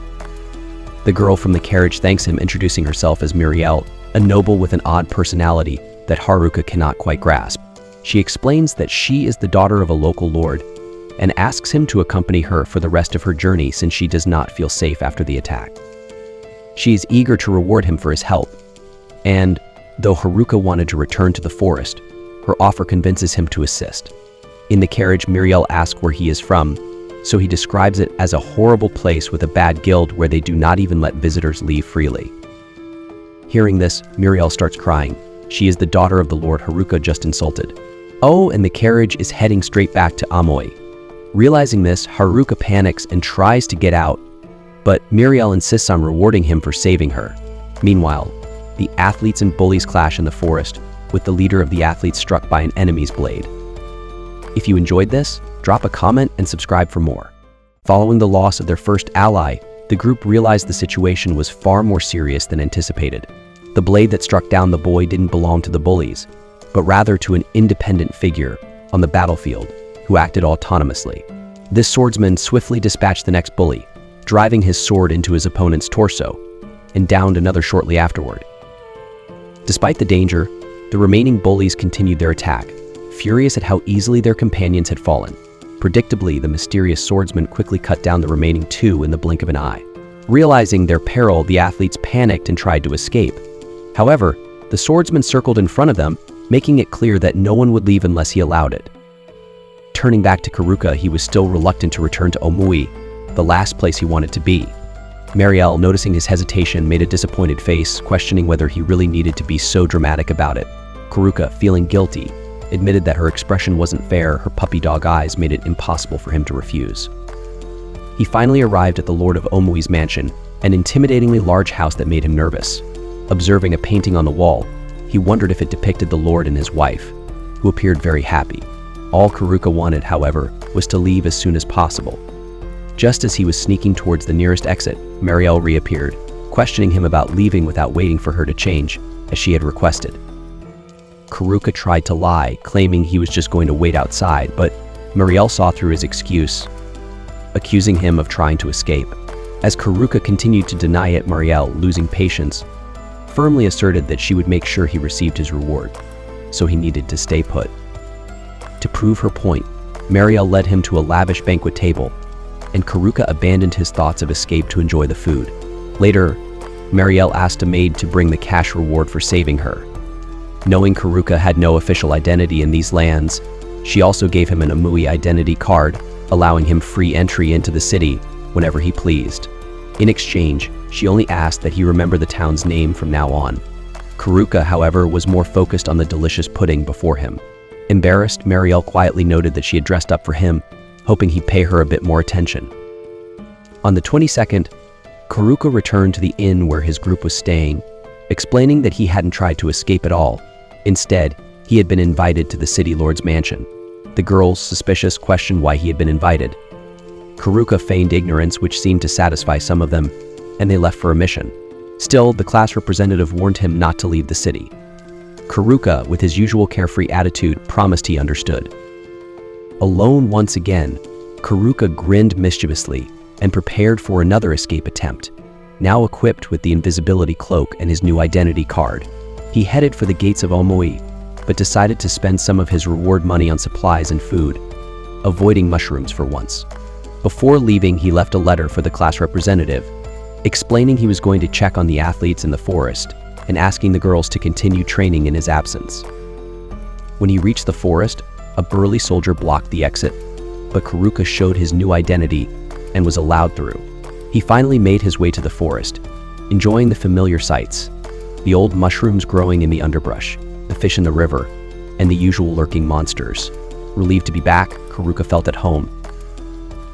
The girl from the carriage thanks him, introducing herself as Muriel, a noble with an odd personality that Haruka cannot quite grasp. She explains that she is the daughter of a local lord and asks him to accompany her for the rest of her journey since she does not feel safe after the attack. She is eager to reward him for his help, and though Haruka wanted to return to the forest, her offer convinces him to assist. In the carriage, Muriel asks where he is from, so he describes it as a horrible place with a bad guild where they do not even let visitors leave freely. Hearing this, Muriel starts crying. She is the daughter of the lord Haruka just insulted. Oh, and the carriage is heading straight back to Aomori. Realizing this, Haruka panics and tries to get out, but Muriel insists on rewarding him for saving her. Meanwhile, the athletes and bullies clash in the forest, with the leader of the athletes struck by an enemy's blade. If you enjoyed this, drop a comment and subscribe for more. Following the loss of their first ally, the group realized the situation was far more serious than anticipated. The blade that struck down the boy didn't belong to the bullies, but rather to an independent figure on the battlefield who acted autonomously. This swordsman swiftly dispatched the next bully, driving his sword into his opponent's torso, and downed another shortly afterward. Despite the danger, the remaining bullies continued their attack, furious at how easily their companions had fallen. Predictably, the mysterious swordsman quickly cut down the remaining 2 in the blink of an eye. Realizing their peril, the athletes panicked and tried to escape. However, the swordsman circled in front of them, making it clear that no one would leave unless he allowed it. Turning back to Haruka, he was still reluctant to return to Aomori, the last place he wanted to be. Muriel, noticing his hesitation, made a disappointed face, questioning whether he really needed to be so dramatic about it. Haruka, feeling guilty, admitted that her expression wasn't fair. Her puppy dog eyes made it impossible for him to refuse. He finally arrived at the Lord of Omori's mansion, an intimidatingly large house that made him nervous. Observing a painting on the wall, he wondered if it depicted the Lord and his wife, who appeared very happy. All Haruka wanted, however, was to leave as soon as possible. Just as he was sneaking towards the nearest exit, Muriel reappeared, questioning him about leaving without waiting for her to change, as she had requested. Haruka tried to lie, claiming he was just going to wait outside, but Muriel saw through his excuse, accusing him of trying to escape. As Haruka continued to deny it, Muriel, losing patience, firmly asserted that she would make sure he received his reward, so he needed to stay put. To prove her point, Muriel led him to a lavish banquet table, and Haruka abandoned his thoughts of escape to enjoy the food. Later, Muriel asked a maid to bring the cash reward for saving her. Knowing Haruka had no official identity in these lands, she also gave him an Aomori identity card, allowing him free entry into the city whenever he pleased. In exchange, she only asked that he remember the town's name from now on. Haruka, however, was more focused on the delicious pudding before him. Embarrassed, Muriel quietly noted that she had dressed up for him, hoping he'd pay her a bit more attention. On the 22nd, Haruka returned to the inn where his group was staying, explaining that he hadn't tried to escape at all. Instead, he had been invited to the city lord's mansion. The girls, suspicious, questioned why he had been invited. Haruka feigned ignorance, which seemed to satisfy some of them, and they left for a mission. Still, the class representative warned him not to leave the city. Haruka, with his usual carefree attitude, promised he understood. Alone once again, Haruka grinned mischievously and prepared for another escape attempt. Now equipped with the invisibility cloak and his new identity card, he headed for the gates of Aomori, but decided to spend some of his reward money on supplies and food, avoiding mushrooms for once. Before leaving, he left a letter for the class representative, explaining he was going to check on the athletes in the forest and asking the girls to continue training in his absence. When he reached the forest, a burly soldier blocked the exit, but Haruka showed his new identity and was allowed through. He finally made his way to the forest, enjoying the familiar sights, the old mushrooms growing in the underbrush, the fish in the river, and the usual lurking monsters. Relieved to be back, Haruka felt at home.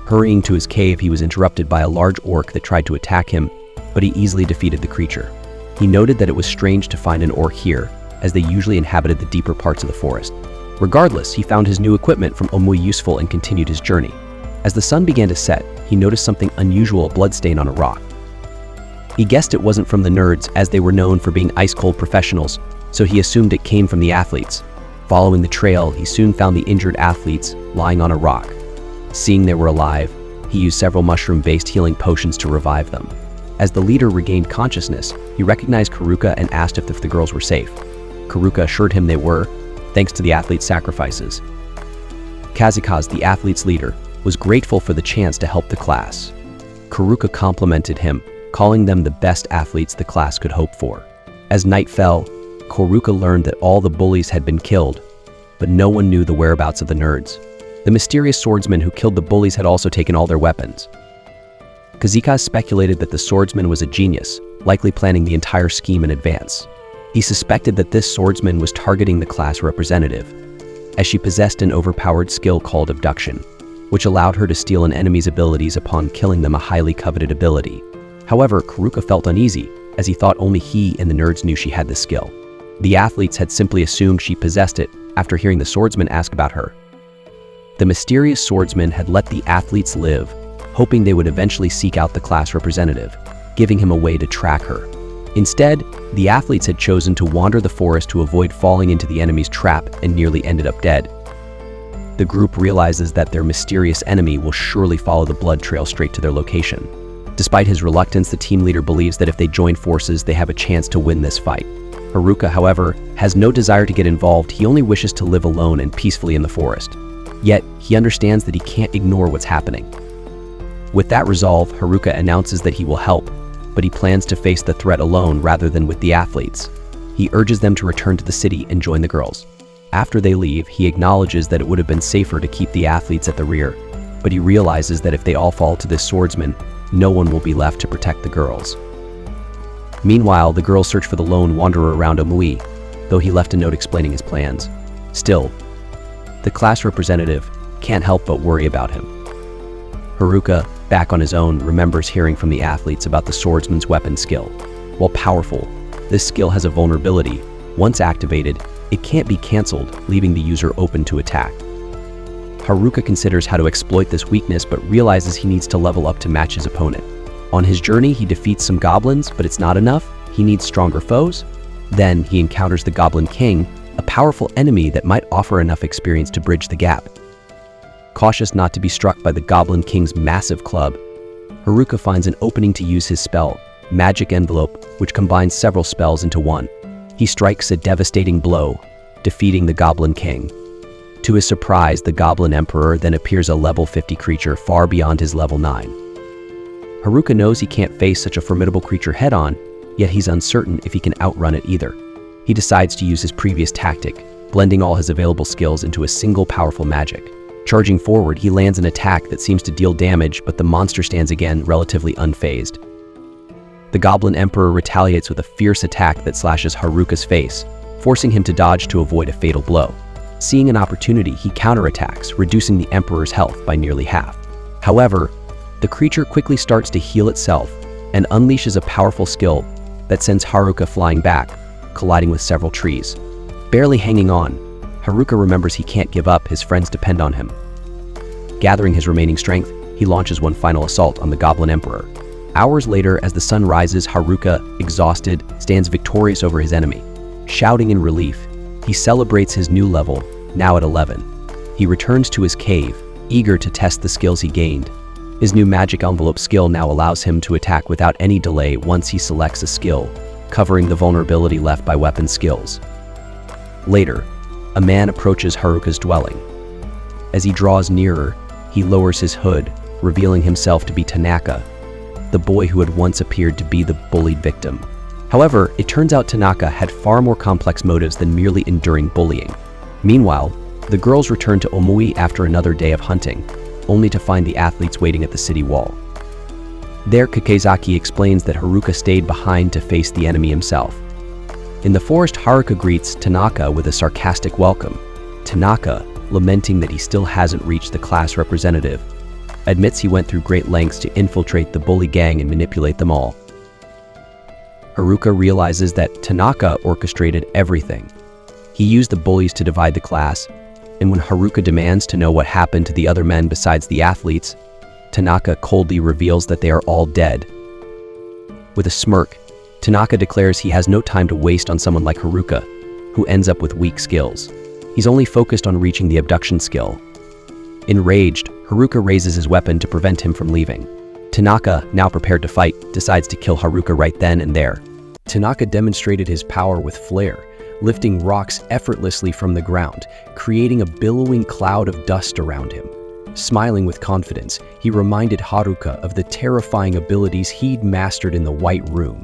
Hurrying to his cave, he was interrupted by a large orc that tried to attack him, but he easily defeated the creature. He noted that it was strange to find an orc here, as they usually inhabited the deeper parts of the forest. Regardless, he found his new equipment from Omui useful and continued his journey. As the sun began to set, he noticed something unusual, a bloodstain on a rock. He guessed it wasn't from the nerds, as they were known for being ice-cold professionals, so he assumed it came from the athletes. Following the trail, he soon found the injured athletes lying on a rock. Seeing they were alive, he used several mushroom-based healing potions to revive them. As the leader regained consciousness, he recognized Haruka and asked if the girls were safe. Haruka assured him they were, thanks to the athletes' sacrifices. Kazukaze, the athletes' leader, was grateful for the chance to help the class. Haruka complimented him, calling them the best athletes the class could hope for. As night fell, Haruka learned that all the bullies had been killed, but no one knew the whereabouts of the nerds. The mysterious swordsman who killed the bullies had also taken all their weapons. Kazukaze speculated that the swordsman was a genius, likely planning the entire scheme in advance. He suspected that this swordsman was targeting the class representative, as she possessed an overpowered skill called abduction, which allowed her to steal an enemy's abilities upon killing them, a highly coveted ability. However, Haruka felt uneasy, as he thought only he and the nerds knew she had the skill. The athletes had simply assumed she possessed it after hearing the swordsman ask about her. The mysterious swordsman had let the athletes live, hoping they would eventually seek out the class representative, giving him a way to track her. Instead, the athletes had chosen to wander the forest to avoid falling into the enemy's trap and nearly ended up dead. The group realizes that their mysterious enemy will surely follow the blood trail straight to their location. Despite his reluctance, the team leader believes that if they join forces, they have a chance to win this fight. Haruka, however, has no desire to get involved. He only wishes to live alone and peacefully in the forest. Yet, he understands that he can't ignore what's happening. With that resolve, Haruka announces that he will help, but he plans to face the threat alone rather than with the athletes. He urges them to return to the city and join the girls. After they leave, he acknowledges that it would have been safer to keep the athletes at the rear, but he realizes that if they all fall to this swordsman, no one will be left to protect the girls. Meanwhile, the girls search for the lone wanderer around Omui, though he left a note explaining his plans. Still, the class representative can't help but worry about him. Haruka, back on his own, remembers hearing from the athletes about the swordsman's weapon skill. While powerful, this skill has a vulnerability. Once activated, it can't be cancelled, leaving the user open to attack. Haruka considers how to exploit this weakness, but realizes he needs to level up to match his opponent. On his journey, he defeats some goblins, but it's not enough. He needs stronger foes. Then he encounters the Goblin King, a powerful enemy that might offer enough experience to bridge the gap. Cautious not to be struck by the Goblin King's massive club, Haruka finds an opening to use his spell, Magic Envelope, which combines several spells into one. He strikes a devastating blow, defeating the Goblin King. To his surprise, the Goblin Emperor then appears, a level 50 creature far beyond his level 9. Haruka knows he can't face such a formidable creature head-on, yet he's uncertain if he can outrun it either. He decides to use his previous tactic, blending all his available skills into a single powerful magic. Charging forward, he lands an attack that seems to deal damage, but the monster stands again, relatively unfazed. The Goblin Emperor retaliates with a fierce attack that slashes Haruka's face, forcing him to dodge to avoid a fatal blow. Seeing an opportunity, he counterattacks, reducing the Emperor's health by nearly half. However, the creature quickly starts to heal itself and unleashes a powerful skill that sends Haruka flying back, colliding with several trees. Barely hanging on, Haruka remembers he can't give up, his friends depend on him. Gathering his remaining strength, he launches one final assault on the Goblin Emperor. Hours later, as the sun rises, Haruka, exhausted, stands victorious over his enemy. Shouting in relief, he celebrates his new level, now at 11. He returns to his cave, eager to test the skills he gained. His new Magic Envelope skill now allows him to attack without any delay once he selects a skill, covering the vulnerability left by weapon skills. Later, a man approaches Haruka's dwelling. As he draws nearer, he lowers his hood, revealing himself to be Tanaka, the boy who had once appeared to be the bullied victim. However, it turns out Tanaka had far more complex motives than merely enduring bullying. Meanwhile, the girls return to Omui after another day of hunting, only to find the athletes waiting at the city wall. There, Kakizaki explains that Haruka stayed behind to face the enemy himself. In the forest, Haruka greets Tanaka with a sarcastic welcome. Tanaka, lamenting that he still hasn't reached the class representative, admits he went through great lengths to infiltrate the bully gang and manipulate them all. Haruka realizes that Tanaka orchestrated everything. He used the bullies to divide the class, and when Haruka demands to know what happened to the other men besides the athletes, Tanaka coldly reveals that they are all dead. With a smirk, Tanaka declares he has no time to waste on someone like Haruka, who ends up with weak skills. He's only focused on reaching the abduction skill. Enraged, Haruka raises his weapon to prevent him from leaving. Tanaka, now prepared to fight, decides to kill Haruka right then and there. Tanaka demonstrated his power with flair, lifting rocks effortlessly from the ground, creating a billowing cloud of dust around him. Smiling with confidence, he reminded Haruka of the terrifying abilities he'd mastered in the White Room.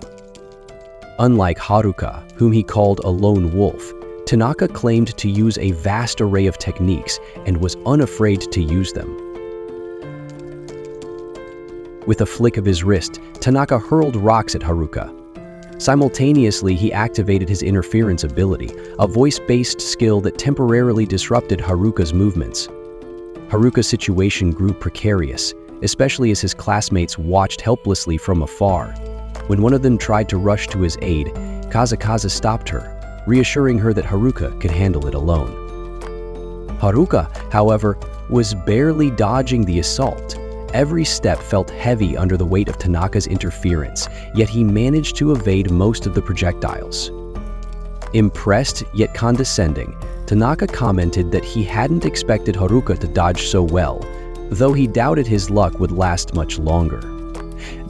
Unlike Haruka, whom he called a lone wolf, Tanaka claimed to use a vast array of techniques and was unafraid to use them. With a flick of his wrist, Tanaka hurled rocks at Haruka. Simultaneously, he activated his interference ability, a voice-based skill that temporarily disrupted Haruka's movements. Haruka's situation grew precarious, especially as his classmates watched helplessly from afar. When one of them tried to rush to his aid, Kazakaza stopped her, reassuring her that Haruka could handle it alone. Haruka, however, was barely dodging the assault. Every step felt heavy under the weight of Tanaka's interference, yet he managed to evade most of the projectiles. Impressed yet condescending, Tanaka commented that he hadn't expected Haruka to dodge so well, though he doubted his luck would last much longer.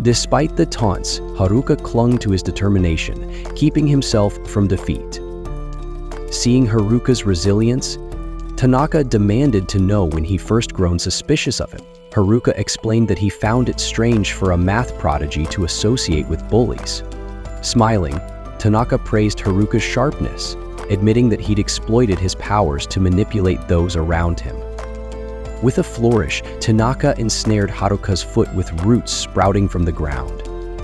Despite the taunts, Haruka clung to his determination, keeping himself from defeat. Seeing Haruka's resilience, Tanaka demanded to know when he first grown suspicious of him. Haruka explained that he found it strange for a math prodigy to associate with bullies. Smiling, Tanaka praised Haruka's sharpness, admitting that he'd exploited his powers to manipulate those around him. With a flourish, Tanaka ensnared Haruka's foot with roots sprouting from the ground.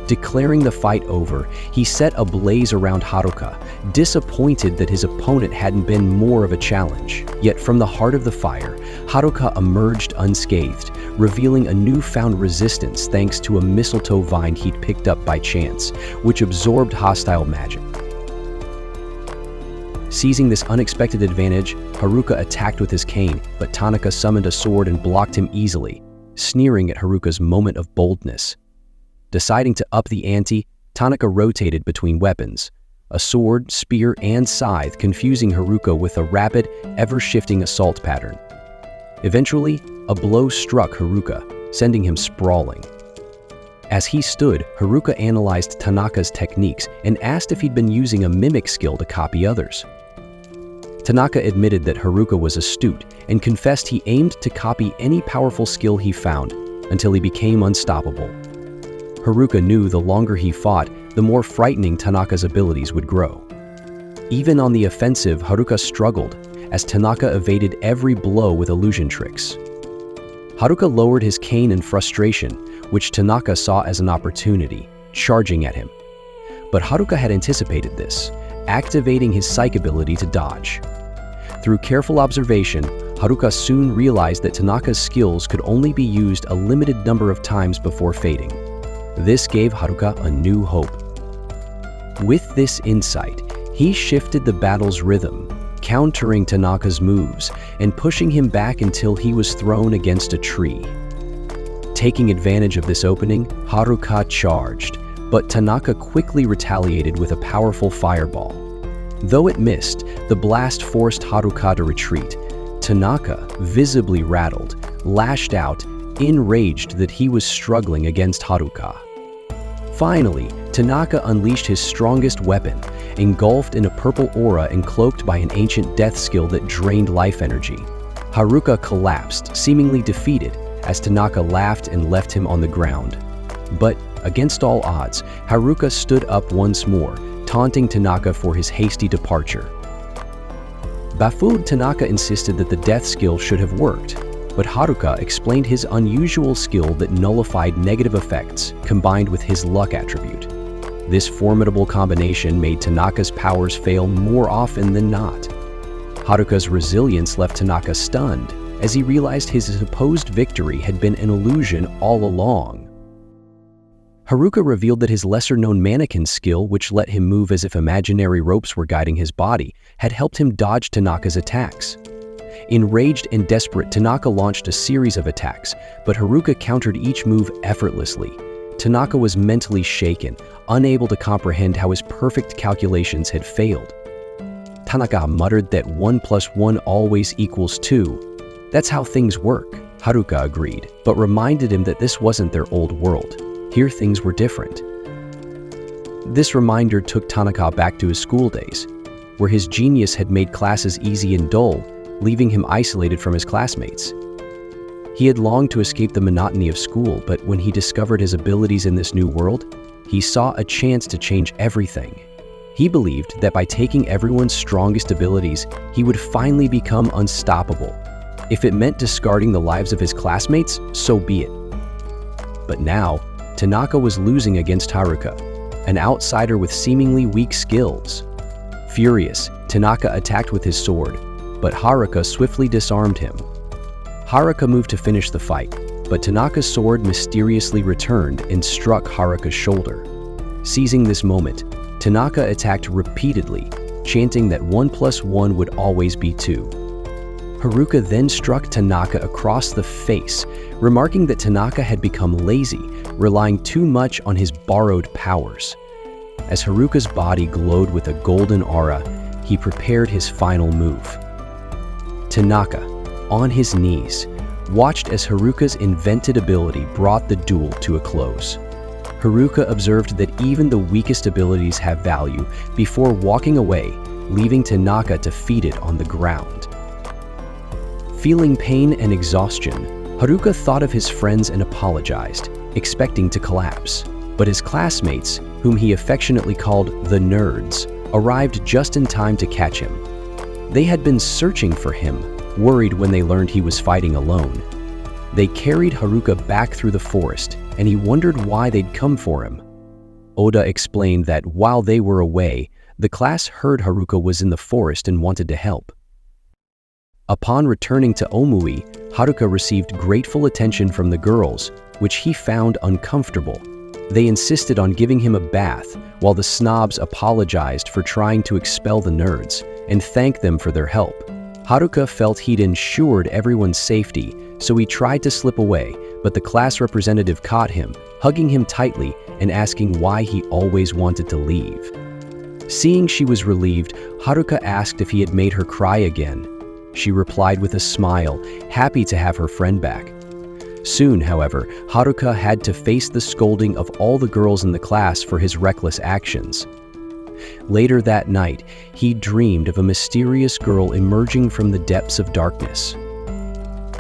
Declaring the fight over, he set a blaze around Haruka, disappointed that his opponent hadn't been more of a challenge. Yet from the heart of the fire, Haruka emerged unscathed, revealing a newfound resistance thanks to a mistletoe vine he'd picked up by chance, which absorbed hostile magic. Seizing this unexpected advantage, Haruka attacked with his cane, but Tanaka summoned a sword and blocked him easily, sneering at Haruka's moment of boldness. Deciding to up the ante, Tanaka rotated between weapons, a sword, spear, and scythe, confusing Haruka with a rapid, ever-shifting assault pattern. Eventually, a blow struck Haruka, sending him sprawling. As he stood, Haruka analyzed Tanaka's techniques and asked if he'd been using a mimic skill to copy others. Tanaka admitted that Haruka was astute and confessed he aimed to copy any powerful skill he found until he became unstoppable. Haruka knew the longer he fought, the more frightening Tanaka's abilities would grow. Even on the offensive, Haruka struggled, as Tanaka evaded every blow with illusion tricks. Haruka lowered his cane in frustration, which Tanaka saw as an opportunity, charging at him. But Haruka had anticipated this, activating his psych ability to dodge. Through careful observation, Haruka soon realized that Tanaka's skills could only be used a limited number of times before fading. This gave Haruka a new hope. With this insight, he shifted the battle's rhythm, countering Tanaka's moves and pushing him back until he was thrown against a tree. Taking advantage of this opening, Haruka charged, but Tanaka quickly retaliated with a powerful fireball. Though it missed, the blast forced Haruka to retreat. Tanaka, visibly rattled, lashed out, enraged that he was struggling against Haruka. Finally, Tanaka unleashed his strongest weapon, engulfed in a purple aura and cloaked by an ancient death skill that drained life energy. Haruka collapsed, seemingly defeated, as Tanaka laughed and left him on the ground. But, against all odds, Haruka stood up once more, taunting Tanaka for his hasty departure. Baffled, Tanaka insisted that the death skill should have worked, but Haruka explained his unusual skill that nullified negative effects combined with his luck attribute. This formidable combination made Tanaka's powers fail more often than not. Haruka's resilience left Tanaka stunned as he realized his supposed victory had been an illusion all along. Haruka revealed that his lesser-known mannequin skill, which let him move as if imaginary ropes were guiding his body, had helped him dodge Tanaka's attacks. Enraged and desperate, Tanaka launched a series of attacks, but Haruka countered each move effortlessly. Tanaka was mentally shaken, unable to comprehend how his perfect calculations had failed. Tanaka muttered that 1 + 1 always equals 2. That's how things work, Haruka agreed, but reminded him that this wasn't their old world. Here things were different. This reminder took Tanaka back to his school days, where his genius had made classes easy and dull, leaving him isolated from his classmates. He had longed to escape the monotony of school, but when he discovered his abilities in this new world, he saw a chance to change everything. He believed that by taking everyone's strongest abilities, he would finally become unstoppable. If it meant discarding the lives of his classmates, so be it. But now, Tanaka was losing against Haruka, an outsider with seemingly weak skills. Furious, Tanaka attacked with his sword, but Haruka swiftly disarmed him. Haruka moved to finish the fight, but Tanaka's sword mysteriously returned and struck Haruka's shoulder. Seizing this moment, Tanaka attacked repeatedly, chanting that 1 + 1 would always be 2. Haruka then struck Tanaka across the face, remarking that Tanaka had become lazy, relying too much on his borrowed powers. As Haruka's body glowed with a golden aura, he prepared his final move. Tanaka, on his knees, watched as Haruka's invented ability brought the duel to a close. Haruka observed that even the weakest abilities have value before walking away, leaving Tanaka defeated on the ground. Feeling pain and exhaustion, Haruka thought of his friends and apologized, expecting to collapse. But his classmates, whom he affectionately called the nerds, arrived just in time to catch him. They had been searching for him, worried when they learned he was fighting alone. They carried Haruka back through the forest, and he wondered why they'd come for him. Oda explained that while they were away, the class heard Haruka was in the forest and wanted to help. Upon returning to Omui, Haruka received grateful attention from the girls, which he found uncomfortable. They insisted on giving him a bath, while the snobs apologized for trying to expel the nerds and thanked them for their help. Haruka felt he'd ensured everyone's safety, so he tried to slip away, but the class representative caught him, hugging him tightly and asking why he always wanted to leave. Seeing she was relieved, Haruka asked if he had made her cry again. She replied with a smile, happy to have her friend back. Soon, however, Haruka had to face the scolding of all the girls in the class for his reckless actions. Later that night, he dreamed of a mysterious girl emerging from the depths of darkness.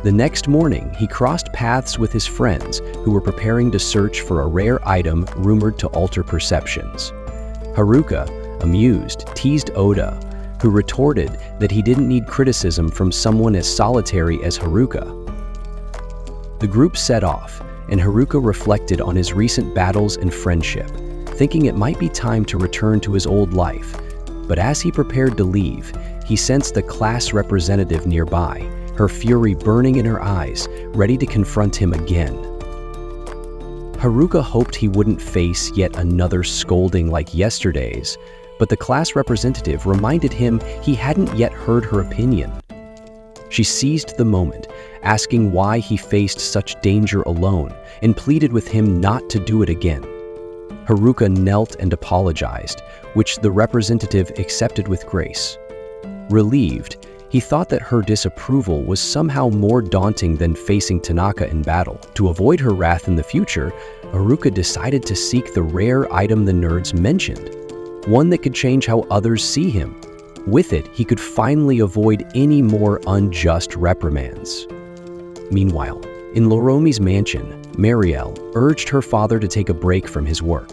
The next morning, he crossed paths with his friends who were preparing to search for a rare item rumored to alter perceptions. Haruka, amused, teased Oda, who retorted that he didn't need criticism from someone as solitary as Haruka. The group set off, and Haruka reflected on his recent battles and friendship, thinking it might be time to return to his old life. But as he prepared to leave, he sensed the class representative nearby, her fury burning in her eyes, ready to confront him again. Haruka hoped he wouldn't face yet another scolding like yesterday's, but the class representative reminded him he hadn't yet heard her opinion. She seized the moment, asking why he faced such danger alone, and pleaded with him not to do it again. Haruka knelt and apologized, which the representative accepted with grace. Relieved, he thought that her disapproval was somehow more daunting than facing Tanaka in battle. To avoid her wrath in the future, Haruka decided to seek the rare item the nerds mentioned, one that could change how others see him. With it, he could finally avoid any more unjust reprimands. Meanwhile, in Loromi's mansion, Marielle urged her father to take a break from his work.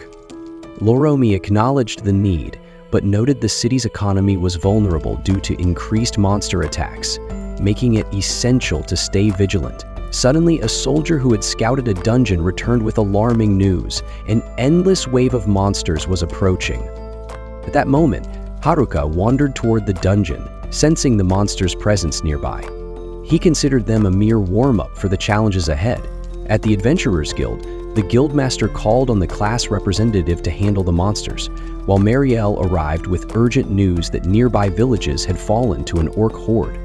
Loromi acknowledged the need, but noted the city's economy was vulnerable due to increased monster attacks. making it essential to stay vigilant. Suddenly, a soldier who had scouted a dungeon returned with alarming news. An endless wave of monsters was approaching. At that moment, Haruka wandered toward the dungeon, sensing the monsters' presence nearby. He considered them a mere warm-up for the challenges ahead. At the Adventurers Guild, the guildmaster called on the class representative to handle the monsters, while Marielle arrived with urgent news that nearby villages had fallen to an orc horde.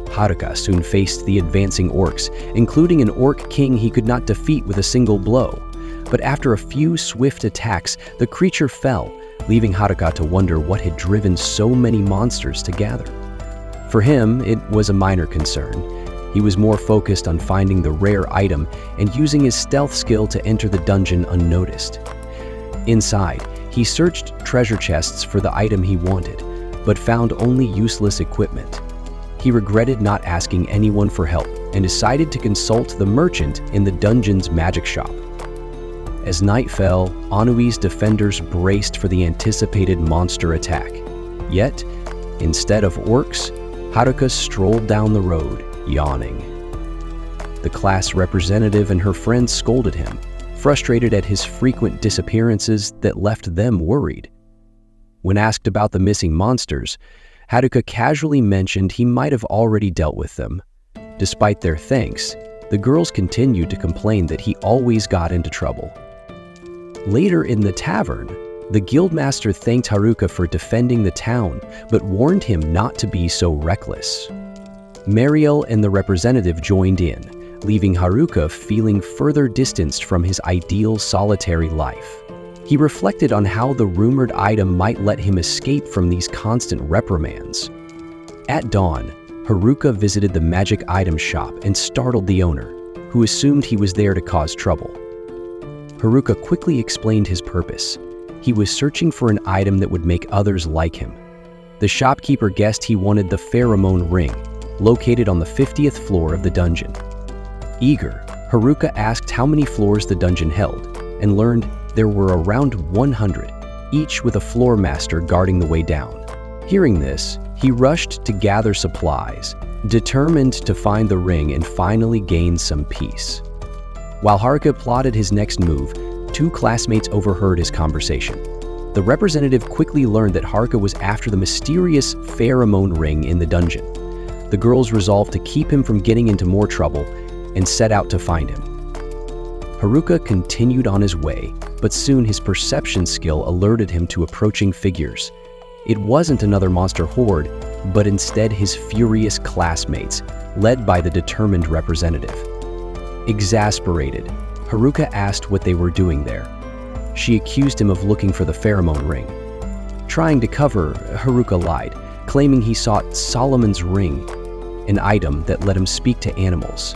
Haruka soon faced the advancing orcs, including an orc king he could not defeat with a single blow. But after a few swift attacks, the creature fell, leaving Haruka to wonder what had driven so many monsters to gather. For him, it was a minor concern. He was more focused on finding the rare item and using his stealth skill to enter the dungeon unnoticed. Inside, he searched treasure chests for the item he wanted, but found only useless equipment. He regretted not asking anyone for help and decided to consult the merchant in the dungeon's magic shop. As night fell, Anui's defenders braced for the anticipated monster attack. Yet, instead of orcs, Haruka strolled down the road, yawning. The class representative and her friends scolded him, frustrated at his frequent disappearances that left them worried. When asked about the missing monsters, Haruka casually mentioned he might have already dealt with them. Despite their thanks, the girls continued to complain that he always got into trouble. Later in the tavern, the guildmaster thanked Haruka for defending the town, but warned him not to be so reckless. Marielle and the representative joined in, leaving Haruka feeling further distanced from his ideal solitary life. He reflected on how the rumored item might let him escape from these constant reprimands. At dawn, Haruka visited the magic item shop and startled the owner, who assumed he was there to cause trouble. Haruka quickly explained his purpose. He was searching for an item that would make others like him. The shopkeeper guessed he wanted the pheromone ring, located on the 50th floor of the dungeon. Eager, Haruka asked how many floors the dungeon held, and learned there were around 100, each with a floor master guarding the way down. Hearing this, he rushed to gather supplies, determined to find the ring and finally gain some peace. While Haruka plotted his next move, two classmates overheard his conversation. The representative quickly learned that Haruka was after the mysterious pheromone ring in the dungeon. The girls resolved to keep him from getting into more trouble and set out to find him. Haruka continued on his way, but soon his perception skill alerted him to approaching figures. It wasn't another monster horde, but instead his furious classmates, led by the determined representative. Exasperated, Haruka asked what they were doing there. She accused him of looking for the pheromone ring. Trying to cover, Haruka lied, claiming he sought Solomon's ring, an item that let him speak to animals.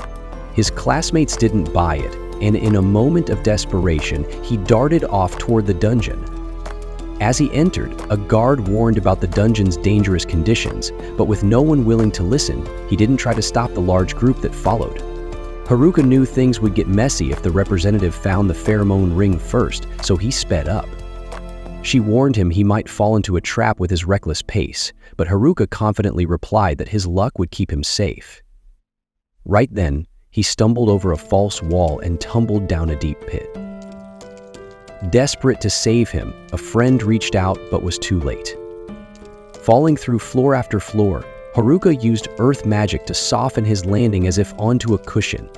His classmates didn't buy it, and in a moment of desperation, he darted off toward the dungeon. As he entered, a guard warned about the dungeon's dangerous conditions, but with no one willing to listen, he didn't try to stop the large group that followed. Haruka knew things would get messy if the representative found the pheromone ring first, so he sped up. She warned him he might fall into a trap with his reckless pace, but Haruka confidently replied that his luck would keep him safe. Right then, he stumbled over a false wall and tumbled down a deep pit. Desperate to save him, a friend reached out but was too late. Falling through floor after floor, Haruka used earth magic to soften his landing as if onto a cushion.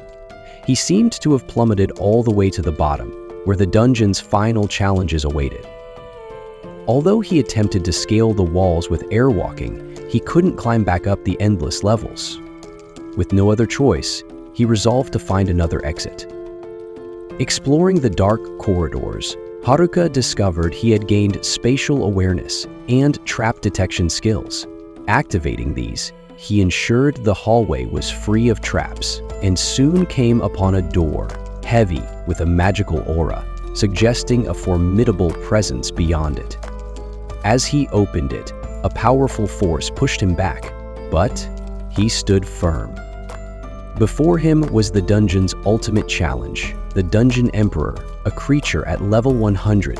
He seemed to have plummeted all the way to the bottom, where the dungeon's final challenges awaited. Although he attempted to scale the walls with airwalking, he couldn't climb back up the endless levels. With no other choice, he resolved to find another exit. Exploring the dark corridors, Haruka discovered he had gained spatial awareness and trap detection skills. Activating these, he ensured the hallway was free of traps and soon came upon a door, heavy with a magical aura, suggesting a formidable presence beyond it. As he opened it, a powerful force pushed him back, but he stood firm. Before him was the dungeon's ultimate challenge, the Dungeon Emperor, a creature at level 100.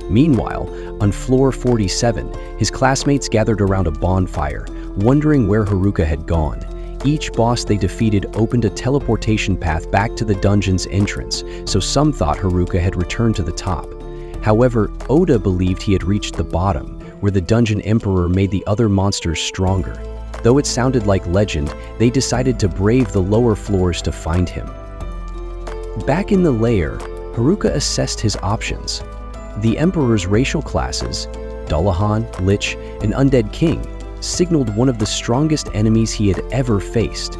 Meanwhile, on floor 47, his classmates gathered around a bonfire, wondering where Haruka had gone. Each boss they defeated opened a teleportation path back to the dungeon's entrance, so some thought Haruka had returned to the top. However, Oda believed he had reached the bottom, where the Dungeon Emperor made the other monsters stronger. Though it sounded like legend, they decided to brave the lower floors to find him. Back in the lair, Haruka assessed his options. The Emperor's racial classes, Dullahan, Lich, and Undead King, signaled one of the strongest enemies he had ever faced.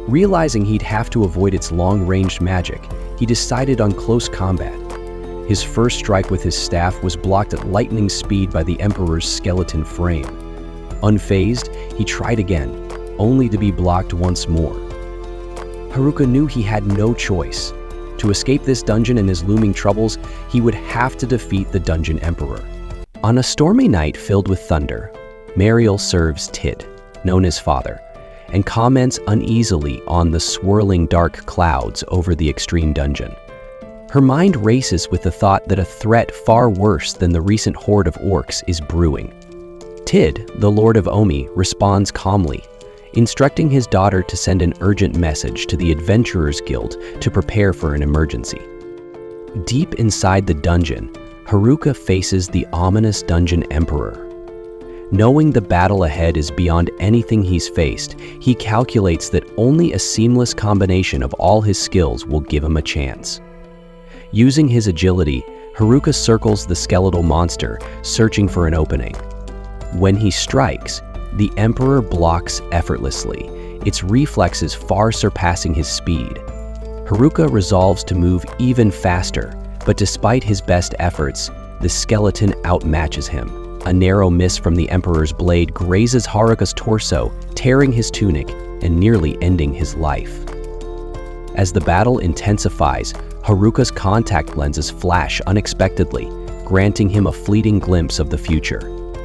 Realizing he'd have to avoid its long-ranged magic, he decided on close combat. His first strike with his staff was blocked at lightning speed by the Emperor's skeleton frame. Unfazed, he tried again, only to be blocked once more. Haruka knew he had no choice. To escape this dungeon and his looming troubles, he would have to defeat the Dungeon Emperor. On a stormy night filled with thunder, Mariel serves Tid, known as Father, and comments uneasily on the swirling dark clouds over the extreme dungeon. Her mind races with the thought that a threat far worse than the recent horde of orcs is brewing. Tid, the Lord of Omi, responds calmly, instructing his daughter to send an urgent message to the Adventurers Guild to prepare for an emergency. Deep inside the dungeon, Haruka faces the ominous Dungeon Emperor. Knowing the battle ahead is beyond anything he's faced, he calculates that only a seamless combination of all his skills will give him a chance. Using his agility, Haruka circles the skeletal monster, searching for an opening. When he strikes, the Emperor blocks effortlessly, its reflexes far surpassing his speed. Haruka resolves to move even faster, but despite his best efforts, the skeleton outmatches him. A narrow miss from the Emperor's blade grazes Haruka's torso, tearing his tunic and nearly ending his life. As the battle intensifies, Haruka's contact lenses flash unexpectedly, granting him a fleeting glimpse of the future.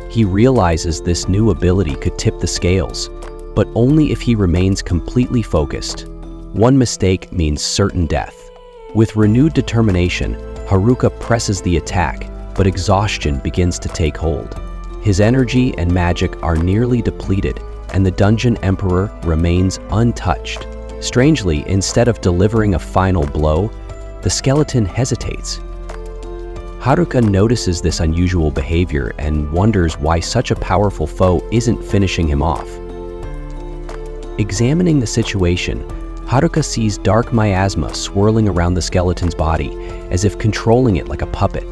He realizes this new ability could tip the scales, but only if he remains completely focused. One mistake means certain death. With renewed determination, Haruka presses the attack, but exhaustion begins to take hold. His energy and magic are nearly depleted, and the Dungeon Emperor remains untouched. Strangely, instead of delivering a final blow, the skeleton hesitates. Haruka notices this unusual behavior and wonders why such a powerful foe isn't finishing him off. Examining the situation, Haruka sees dark miasma swirling around the skeleton's body, as if controlling it like a puppet.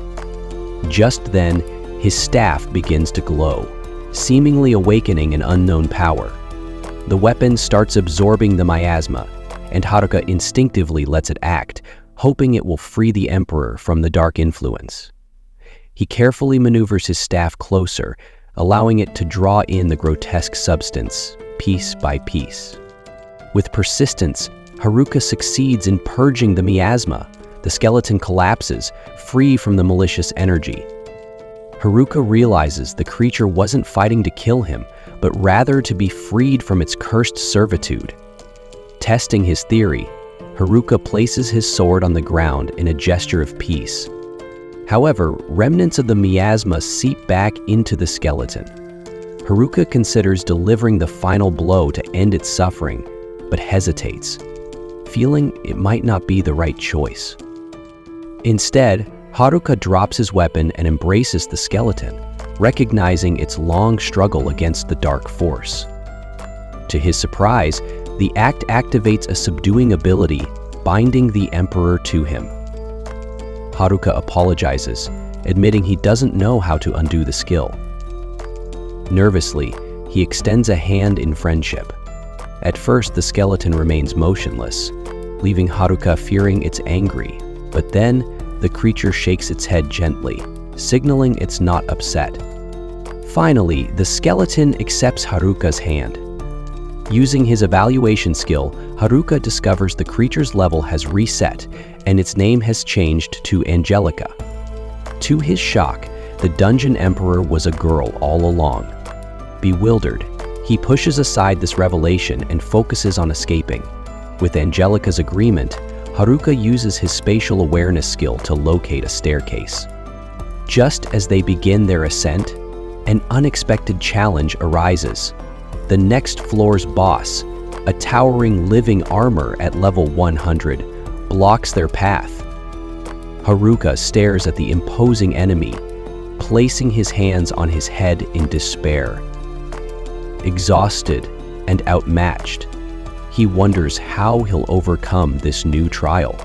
Just then, his staff begins to glow, seemingly awakening an unknown power. The weapon starts absorbing the miasma, and Haruka instinctively lets it act, hoping it will free the Emperor from the dark influence. He carefully maneuvers his staff closer, allowing it to draw in the grotesque substance, piece by piece. With persistence, Haruka succeeds in purging the miasma. The skeleton collapses, free from the malicious energy. Haruka realizes the creature wasn't fighting to kill him, but rather to be freed from its cursed servitude. Testing his theory, Haruka places his sword on the ground in a gesture of peace. However, remnants of the miasma seep back into the skeleton. Haruka considers delivering the final blow to end its suffering, but hesitates, feeling it might not be the right choice. Instead, Haruka drops his weapon and embraces the skeleton, recognizing its long struggle against the dark force. To his surprise, the act activates a subduing ability, binding the Emperor to him. Haruka apologizes, admitting he doesn't know how to undo the skill. Nervously, he extends a hand in friendship. At first, the skeleton remains motionless, leaving Haruka fearing it's angry, but then the creature shakes its head gently, signaling it's not upset. Finally, the skeleton accepts Haruka's hand. Using his evaluation skill, Haruka discovers the creature's level has reset and its name has changed to Angelica. To his shock, the Dungeon Emperor was a girl all along. Bewildered, he pushes aside this revelation and focuses on escaping. With Angelica's agreement, Haruka uses his spatial awareness skill to locate a staircase. Just as they begin their ascent, an unexpected challenge arises. the next floor's boss, a towering living armor at level 100, blocks their path. Haruka stares at the imposing enemy, placing his hands on his head in despair. Exhausted and outmatched, he wonders how he'll overcome this new trial.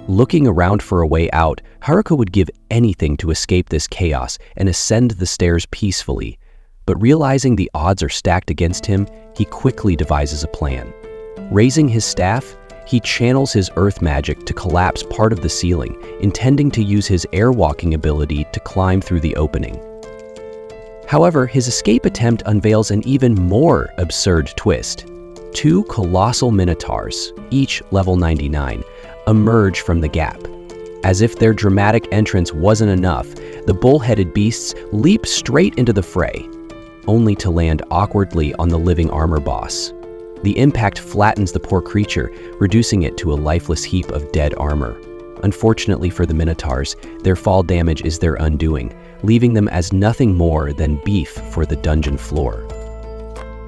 Looking around for a way out, Haruka would give anything to escape this chaos and ascend the stairs peacefully, but realizing the odds are stacked against him, he quickly devises a plan. Raising his staff, he channels his earth magic to collapse part of the ceiling, intending to use his airwalking ability to climb through the opening. However, his escape attempt unveils an even more absurd twist. Two colossal minotaurs, each level 99, emerge from the gap. As if their dramatic entrance wasn't enough, the bull-headed beasts leap straight into the fray, only to land awkwardly on the living armor boss. The impact flattens the poor creature, reducing it to a lifeless heap of dead armor. Unfortunately for the minotaurs, their fall damage is their undoing, leaving them as nothing more than beef for the dungeon floor.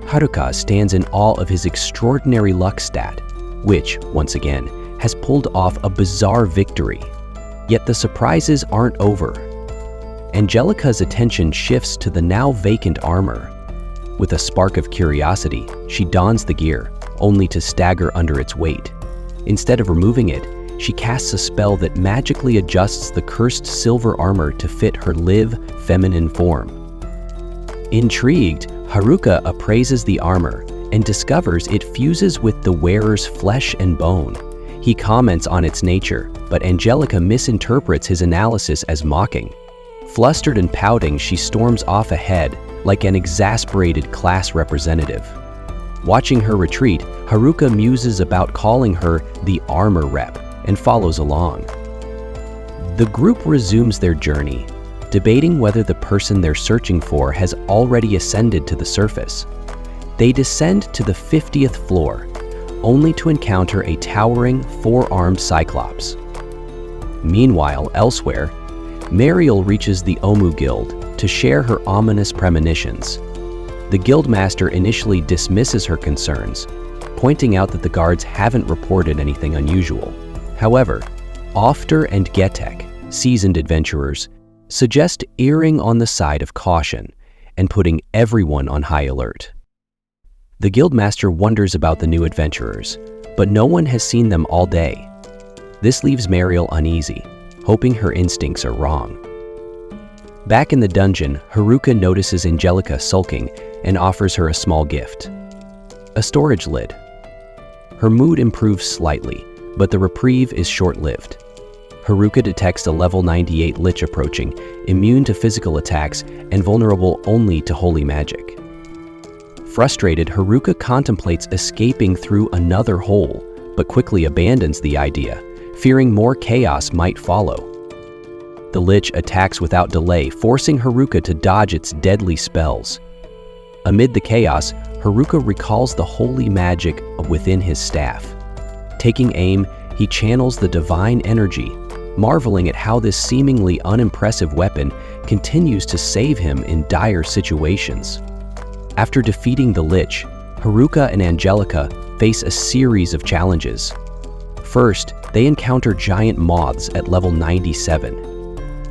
Haruka stands in awe of his extraordinary luck stat, which, once again, has pulled off a bizarre victory. Yet the surprises aren't over. Angelica's attention shifts to the now vacant armor. With a spark of curiosity, she dons the gear, only to stagger under its weight. Instead of removing it, she casts a spell that magically adjusts the cursed silver armor to fit her live, feminine form. Intrigued, Haruka appraises the armor and discovers it fuses with the wearer's flesh and bone. He comments on its nature, but Angelica misinterprets his analysis as mocking. Flustered and pouting, she storms off ahead, like an exasperated class representative. Watching her retreat, Haruka muses about calling her the armor rep and follows along. The group resumes their journey, debating whether the person they're searching for has already ascended to the surface. They descend to the 50th floor, only to encounter a towering, four-armed cyclops. Meanwhile, elsewhere, Mariel reaches the Omu Guild to share her ominous premonitions. The guildmaster initially dismisses her concerns, pointing out that the guards haven't reported anything unusual. However, Ofter and Getek, seasoned adventurers, suggest erring on the side of caution and putting everyone on high alert. The guildmaster wonders about the new adventurers, but no one has seen them all day. This leaves Mariel uneasy, hoping her instincts are wrong. Back in the dungeon, Haruka notices Angelica sulking and offers her a small gift: a storage lid. Her mood improves slightly, but the reprieve is short-lived. Haruka detects a level 98 lich approaching, immune to physical attacks and vulnerable only to holy magic. Frustrated, Haruka contemplates escaping through another hole, but quickly abandons the idea, fearing more chaos might follow. The lich attacks without delay, forcing Haruka to dodge its deadly spells. Amid the chaos, Haruka recalls the holy magic within his staff. Taking aim, he channels the divine energy, marveling at how this seemingly unimpressive weapon continues to save him in dire situations. After defeating the lich, Haruka and Angelica face a series of challenges. First, they encounter giant moths at level 97.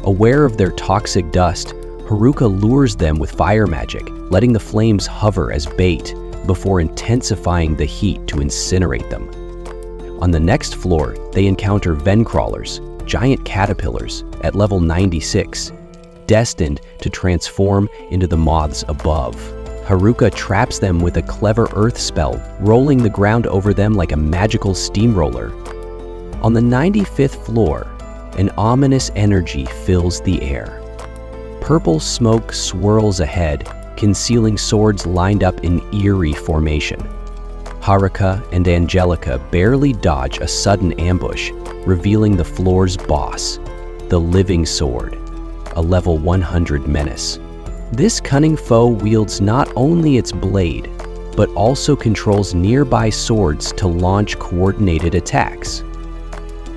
Aware of their toxic dust, Haruka lures them with fire magic, letting the flames hover as bait before intensifying the heat to incinerate them. On the next floor, they encounter vein crawlers, giant caterpillars at level 96, destined to transform into the moths above. Haruka traps them with a clever earth spell, rolling the ground over them like a magical steamroller. On the 95th floor, an ominous energy fills the air. Purple smoke swirls ahead, concealing swords lined up in eerie formation. Haruka and Angelica barely dodge a sudden ambush, revealing the floor's boss, the Living Sword, a level 100 menace. This cunning foe wields not only its blade, but also controls nearby swords to launch coordinated attacks.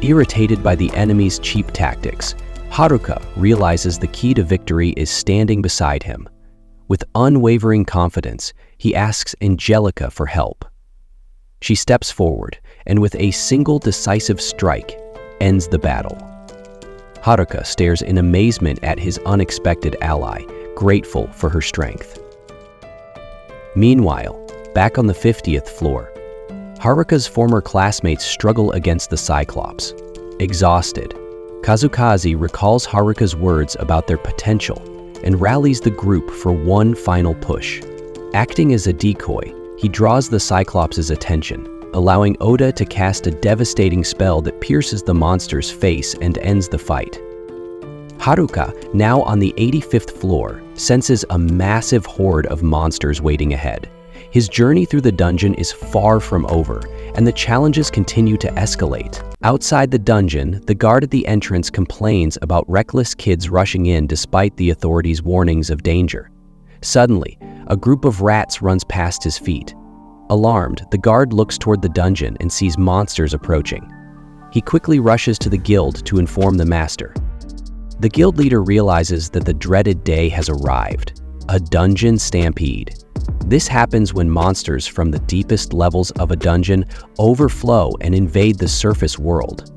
Irritated by the enemy's cheap tactics, Haruka realizes the key to victory is standing beside him. With unwavering confidence, he asks Angelica for help. She steps forward and with a single decisive strike, ends the battle. Haruka stares in amazement at his unexpected ally, grateful for her strength. Meanwhile, back on the 50th floor, Haruka's former classmates struggle against the Cyclops. Exhausted, Kazukaze recalls Haruka's words about their potential and rallies the group for one final push. Acting as a decoy, he draws the Cyclops' attention, allowing Oda to cast a devastating spell that pierces the monster's face and ends the fight. Haruka, now on the 85th floor, senses a massive horde of monsters waiting ahead. His journey through the dungeon is far from over, and the challenges continue to escalate. Outside the dungeon, the guard at the entrance complains about reckless kids rushing in despite the authorities' warnings of danger. Suddenly, a group of rats runs past his feet. Alarmed, the guard looks toward the dungeon and sees monsters approaching. He quickly rushes to the guild to inform the master. The guild leader realizes that the dreaded day has arrived, a dungeon stampede. This happens when monsters from the deepest levels of a dungeon overflow and invade the surface world.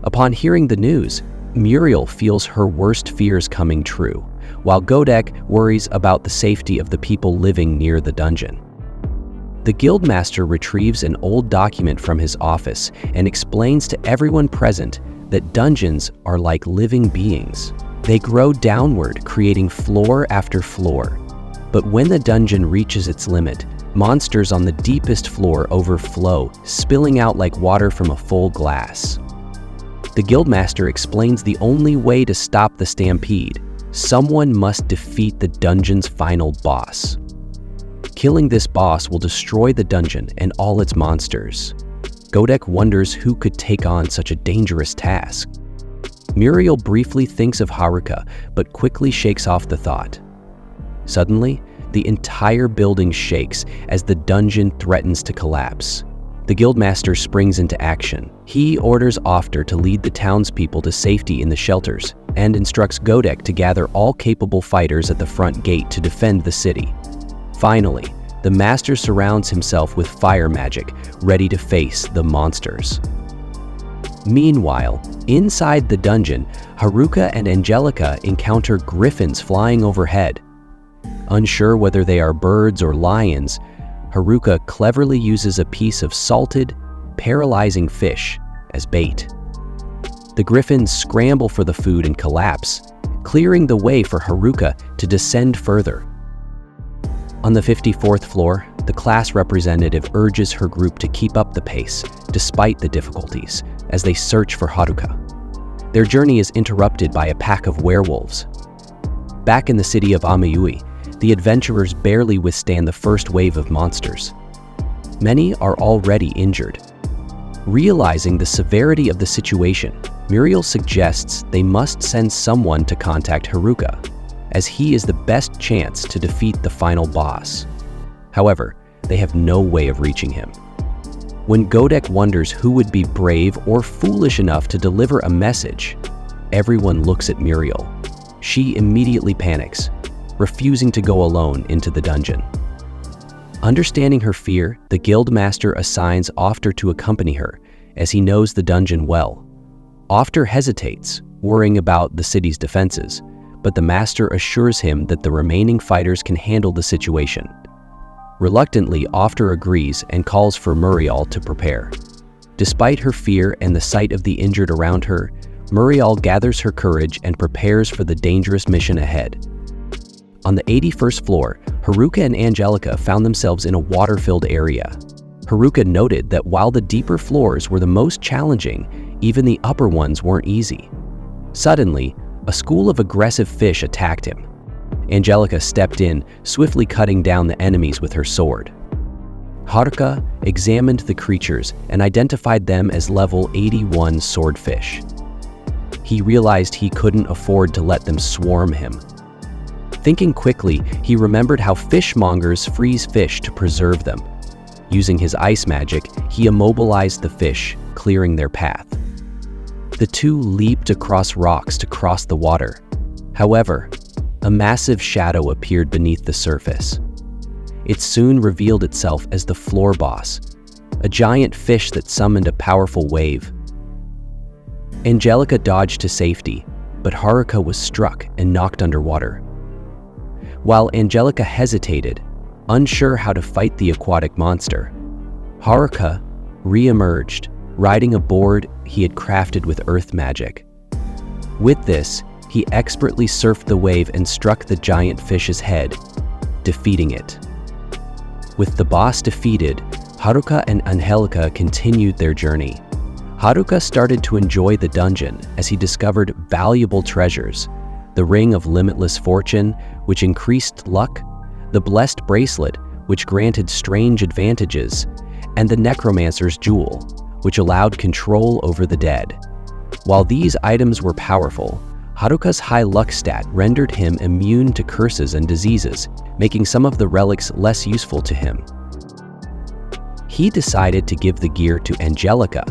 Upon hearing the news, Muriel feels her worst fears coming true, while Godek worries about the safety of the people living near the dungeon. The guildmaster retrieves an old document from his office and explains to everyone present that dungeons are like living beings. They grow downward, creating floor after floor. But when the dungeon reaches its limit, monsters on the deepest floor overflow, spilling out like water from a full glass. The guildmaster explains the only way to stop the stampede: someone must defeat the dungeon's final boss. Killing this boss will destroy the dungeon and all its monsters. Godek wonders who could take on such a dangerous task. Muriel briefly thinks of Haruka, but quickly shakes off the thought. Suddenly, the entire building shakes as the dungeon threatens to collapse. The guildmaster springs into action. He orders Ofter to lead the townspeople to safety in the shelters and instructs Godek to gather all capable fighters at the front gate to defend the city. Finally, the master surrounds himself with fire magic, ready to face the monsters. Meanwhile, inside the dungeon, Haruka and Angelica encounter griffins flying overhead. Unsure whether they are birds or lions, Haruka cleverly uses a piece of salted, paralyzing fish as bait. The griffins scramble for the food and collapse, clearing the way for Haruka to descend further. On the 54th floor, the class representative urges her group to keep up the pace, despite the difficulties, as they search for Haruka. Their journey is interrupted by a pack of werewolves. Back in the city of Amayui, the adventurers barely withstand the first wave of monsters. Many are already injured. Realizing the severity of the situation, Muriel suggests they must send someone to contact Haruka, as he is the best chance to defeat the final boss. However, they have no way of reaching him. When Godek wonders who would be brave or foolish enough to deliver a message, everyone looks at Muriel. She immediately panics, refusing to go alone into the dungeon. Understanding her fear, the guildmaster assigns Ofter to accompany her, as he knows the dungeon well. Ofter hesitates, worrying about the city's defenses, but the master assures him that the remaining fighters can handle the situation. Reluctantly, Ofter agrees and calls for Muriel to prepare. Despite her fear and the sight of the injured around her, Muriel gathers her courage and prepares for the dangerous mission ahead. On the 81st floor, Haruka and Angelica found themselves in a water-filled area. Haruka noted that while the deeper floors were the most challenging, even the upper ones weren't easy. Suddenly, a school of aggressive fish attacked him. Angelica stepped in, swiftly cutting down the enemies with her sword. Haruka examined the creatures and identified them as level 81 swordfish. He realized he couldn't afford to let them swarm him. Thinking quickly, he remembered how fishmongers freeze fish to preserve them. Using his ice magic, he immobilized the fish, clearing their path. The two leaped across rocks to cross the water. However, a massive shadow appeared beneath the surface. It soon revealed itself as the floor boss, a giant fish that summoned a powerful wave. Angelica dodged to safety, but Haruka was struck and knocked underwater. While Angelica hesitated, unsure how to fight the aquatic monster, Haruka re-emerged, riding a board he had crafted with earth magic. With this, he expertly surfed the wave and struck the giant fish's head, defeating it. With the boss defeated, Haruka and Angelica continued their journey. Haruka started to enjoy the dungeon as he discovered valuable treasures: the Ring of Limitless Fortune, which increased luck, the Blessed Bracelet, which granted strange advantages, and the Necromancer's Jewel, which allowed control over the dead. While these items were powerful, Haruka's high luck stat rendered him immune to curses and diseases, making some of the relics less useful to him. He decided to give the gear to Angelica,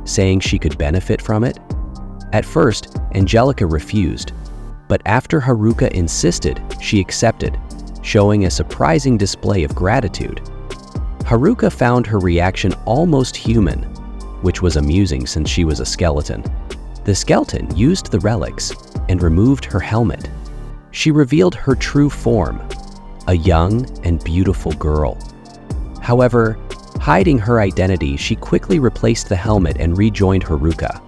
saying she could benefit from it. At first, Angelica refused, but after Haruka insisted, she accepted, showing a surprising display of gratitude. Haruka found her reaction almost human, which was amusing since she was a skeleton. The skeleton used the relics and removed her helmet. She revealed her true form, a young and beautiful girl. However, hiding her identity, she quickly replaced the helmet and rejoined Haruka.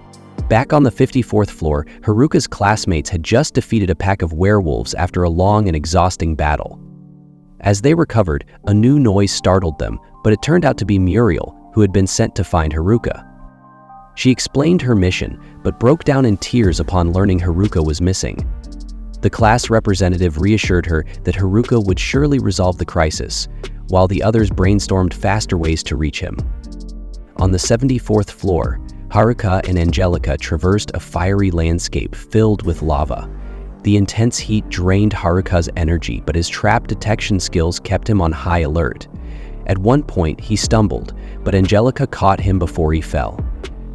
Back on the 54th floor, Haruka's classmates had just defeated a pack of werewolves after a long and exhausting battle. As they recovered, a new noise startled them, but it turned out to be Muriel, who had been sent to find Haruka. She explained her mission, but broke down in tears upon learning Haruka was missing. The class representative reassured her that Haruka would surely resolve the crisis, while the others brainstormed faster ways to reach him. On the 74th floor, Haruka and Angelica traversed a fiery landscape filled with lava. The intense heat drained Haruka's energy, but his trap detection skills kept him on high alert. At one point, he stumbled, but Angelica caught him before he fell.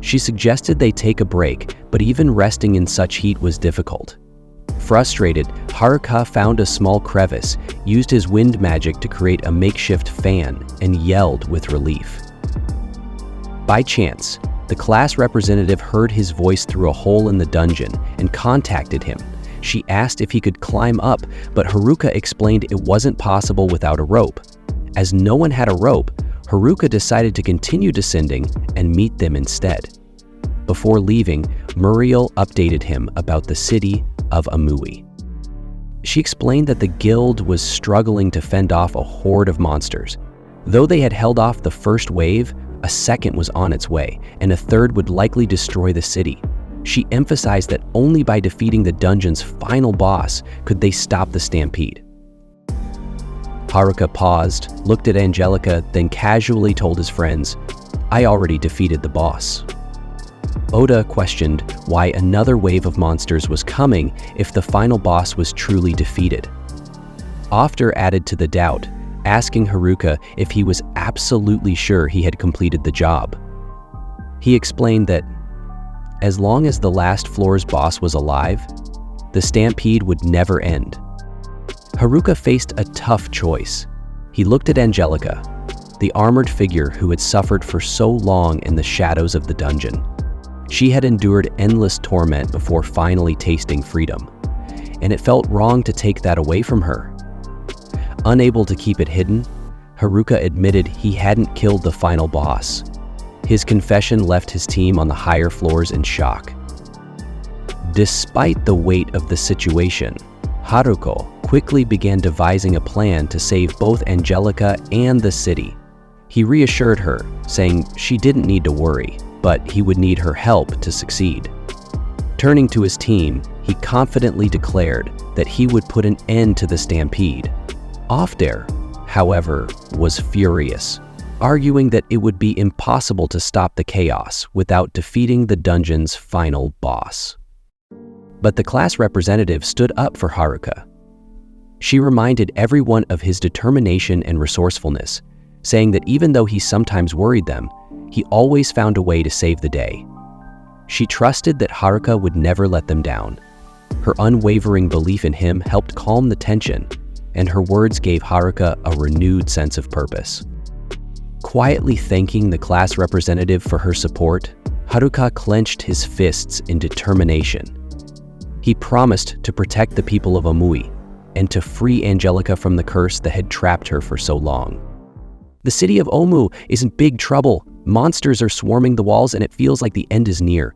She suggested they take a break, but even resting in such heat was difficult. Frustrated, Haruka found a small crevice, used his wind magic to create a makeshift fan, and yelled with relief. By chance, the class representative heard his voice through a hole in the dungeon and contacted him. She asked if he could climb up, but Haruka explained it wasn't possible without a rope. As no one had a rope, Haruka decided to continue descending and meet them instead. Before leaving, Muriel updated him about the city of Amui. She explained that the guild was struggling to fend off a horde of monsters. Though they had held off the first wave, a second was on its way, and a third would likely destroy the city. She emphasized that only by defeating the dungeon's final boss could they stop the stampede. Haruka paused, looked at Angelica, then casually told his friends, "I already defeated the boss." Oda questioned why another wave of monsters was coming if the final boss was truly defeated. After added to the doubt, asking Haruka if he was absolutely sure he had completed the job. He explained that as long as the last floor's boss was alive, the stampede would never end. Haruka faced a tough choice. He looked at Angelica, the armored figure who had suffered for so long in the shadows of the dungeon. She had endured endless torment before finally tasting freedom, and it felt wrong to take that away from her. Unable to keep it hidden, Haruka admitted he hadn't killed the final boss. His confession left his team on the higher floors in shock. Despite the weight of the situation, Haruka quickly began devising a plan to save both Angelica and the city. He reassured her, saying she didn't need to worry, but he would need her help to succeed. Turning to his team, he confidently declared that he would put an end to the stampede. Ofter, however, was furious, arguing that it would be impossible to stop the chaos without defeating the dungeon's final boss. But the class representative stood up for Haruka. She reminded everyone of his determination and resourcefulness, saying that even though he sometimes worried them, he always found a way to save the day. She trusted that Haruka would never let them down. Her unwavering belief in him helped calm the tension, and her words gave Haruka a renewed sense of purpose. Quietly thanking the class representative for her support, Haruka clenched his fists in determination. He promised to protect the people of Omui and to free Angelica from the curse that had trapped her for so long. The city of Omu is in big trouble. Monsters are swarming the walls and it feels like the end is near.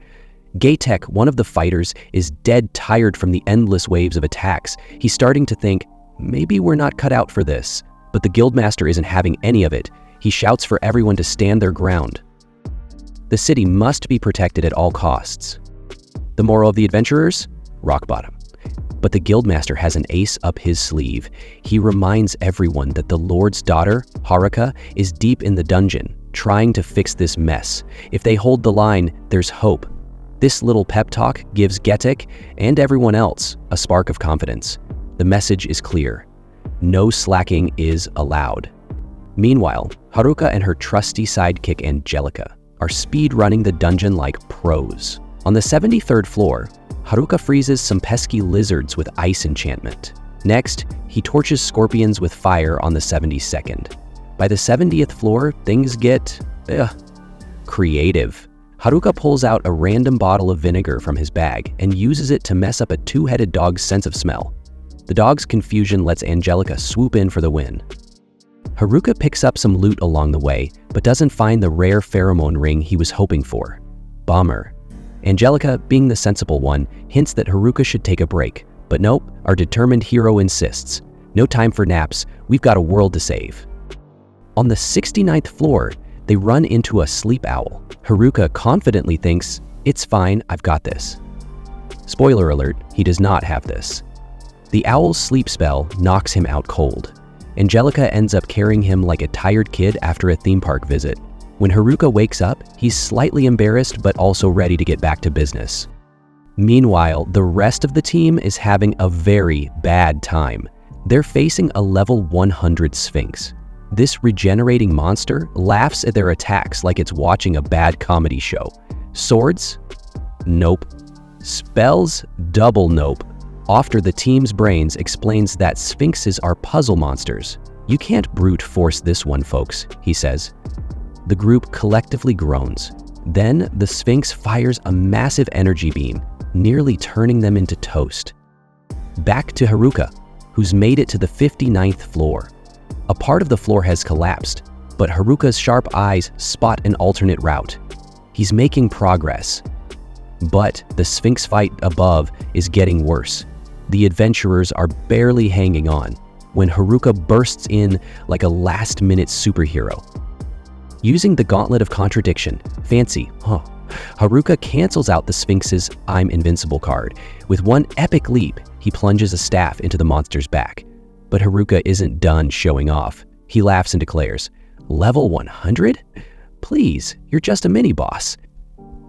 Gaitek, one of the fighters, is dead tired from the endless waves of attacks. He's starting to think, maybe we're not cut out for this. But the guildmaster isn't having any of it. He shouts for everyone to stand their ground. The city must be protected at all costs. The moral of the adventurers? Rock bottom. But the guildmaster has an ace up his sleeve. He reminds everyone that the Lord's daughter, Haruka, is deep in the dungeon, trying to fix this mess. If they hold the line, there's hope. This little pep talk gives Gaitek and everyone else a spark of confidence. The message is clear. No slacking is allowed. Meanwhile, Haruka and her trusty sidekick Angelica are speed-running the dungeon like pros. On the 73rd floor, Haruka freezes some pesky lizards with ice enchantment. Next, he torches scorpions with fire on the 72nd. By the 70th floor, things get creative. Haruka pulls out a random bottle of vinegar from his bag and uses it to mess up a two-headed dog's sense of smell. The dog's confusion lets Angelica swoop in for the win. Haruka picks up some loot along the way, but doesn't find the rare pheromone ring he was hoping for. Bummer. Angelica, being the sensible one, hints that Haruka should take a break. But nope, our determined hero insists. No time for naps, we've got a world to save. On the 69th floor, they run into a sleep owl. Haruka confidently thinks, it's fine, I've got this. Spoiler alert, he does not have this. The owl's sleep spell knocks him out cold. Angelica ends up carrying him like a tired kid after a theme park visit. When Haruka wakes up, he's slightly embarrassed but also ready to get back to business. Meanwhile, the rest of the team is having a very bad time. They're facing a level 100 Sphinx. This regenerating monster laughs at their attacks like it's watching a bad comedy show. Swords? Nope. Spells? Double nope. After the team's brains explains that sphinxes are puzzle monsters. You can't brute force this one, folks, he says. The group collectively groans. Then the sphinx fires a massive energy beam, nearly turning them into toast. Back to Haruka, who's made it to the 59th floor. A part of the floor has collapsed, but Haruka's sharp eyes spot an alternate route. He's making progress. But the sphinx fight above is getting worse. The adventurers are barely hanging on when Haruka bursts in like a last-minute superhero. Using the Gauntlet of Contradiction, fancy, Haruka cancels out the Sphinx's I'm Invincible card. With one epic leap, he plunges a staff into the monster's back. But Haruka isn't done showing off. He laughs and declares, "Level 100? Please, you're just a mini-boss."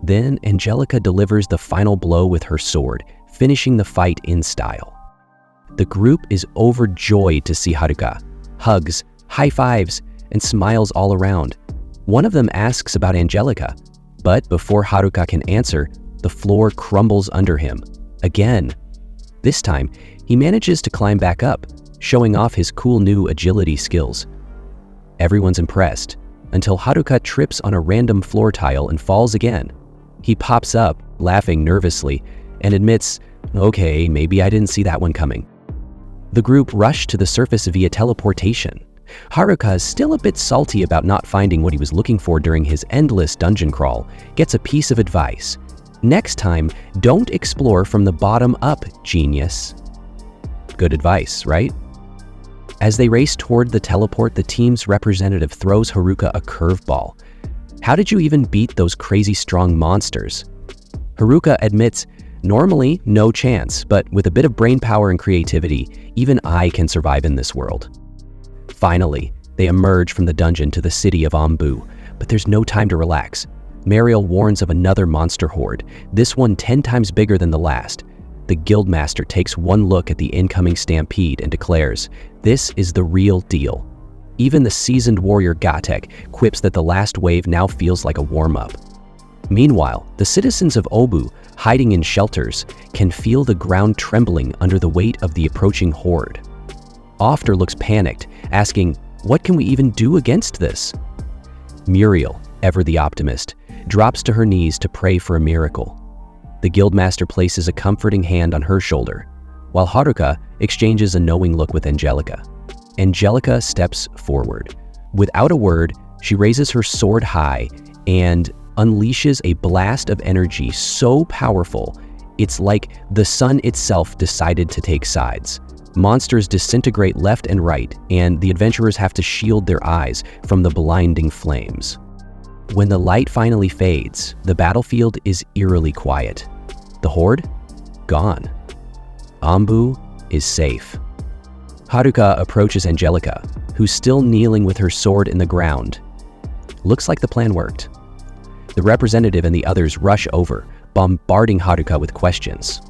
Then Angelica delivers the final blow with her sword, finishing the fight in style. The group is overjoyed to see Haruka. Hugs, high fives, and smiles all around. One of them asks about Angelica, but before Haruka can answer, the floor crumbles under him. Again. This time, he manages to climb back up, showing off his cool new agility skills. Everyone's impressed, until Haruka trips on a random floor tile and falls again. He pops up, laughing nervously, and admits, okay, maybe I didn't see that one coming. The group rush to the surface via teleportation. Haruka, still a bit salty about not finding what he was looking for during his endless dungeon crawl, gets a piece of advice. Next time, don't explore from the bottom up, genius. Good advice, right? As they race toward the teleport, the team's representative throws Haruka a curveball. How did you even beat those crazy strong monsters? Haruka admits, normally, no chance, but with a bit of brain power and creativity, even I can survive in this world. Finally, they emerge from the dungeon to the city of Ombu, but there's no time to relax. Mariel warns of another monster horde, this one 10 times bigger than the last. The guildmaster takes one look at the incoming stampede and declares, this is the real deal. Even the seasoned warrior Gaitek quips that the last wave now feels like a warm-up. Meanwhile, the citizens of Obu, hiding in shelters, can feel the ground trembling under the weight of the approaching horde. Ofter looks panicked, asking, "What can we even do against this?" Muriel, ever the optimist, drops to her knees to pray for a miracle. The guildmaster places a comforting hand on her shoulder, while Haruka exchanges a knowing look with Angelica. Angelica steps forward. Without a word, she raises her sword high and unleashes a blast of energy so powerful, it's like the sun itself decided to take sides. Monsters disintegrate left and right, and the adventurers have to shield their eyes from the blinding flames. When the light finally fades, the battlefield is eerily quiet. The horde? Gone. Ombu is safe. Haruka approaches Angelica, who's still kneeling with her sword in the ground. Looks like the plan worked. The representative and the others rush over, bombarding Haruka with questions.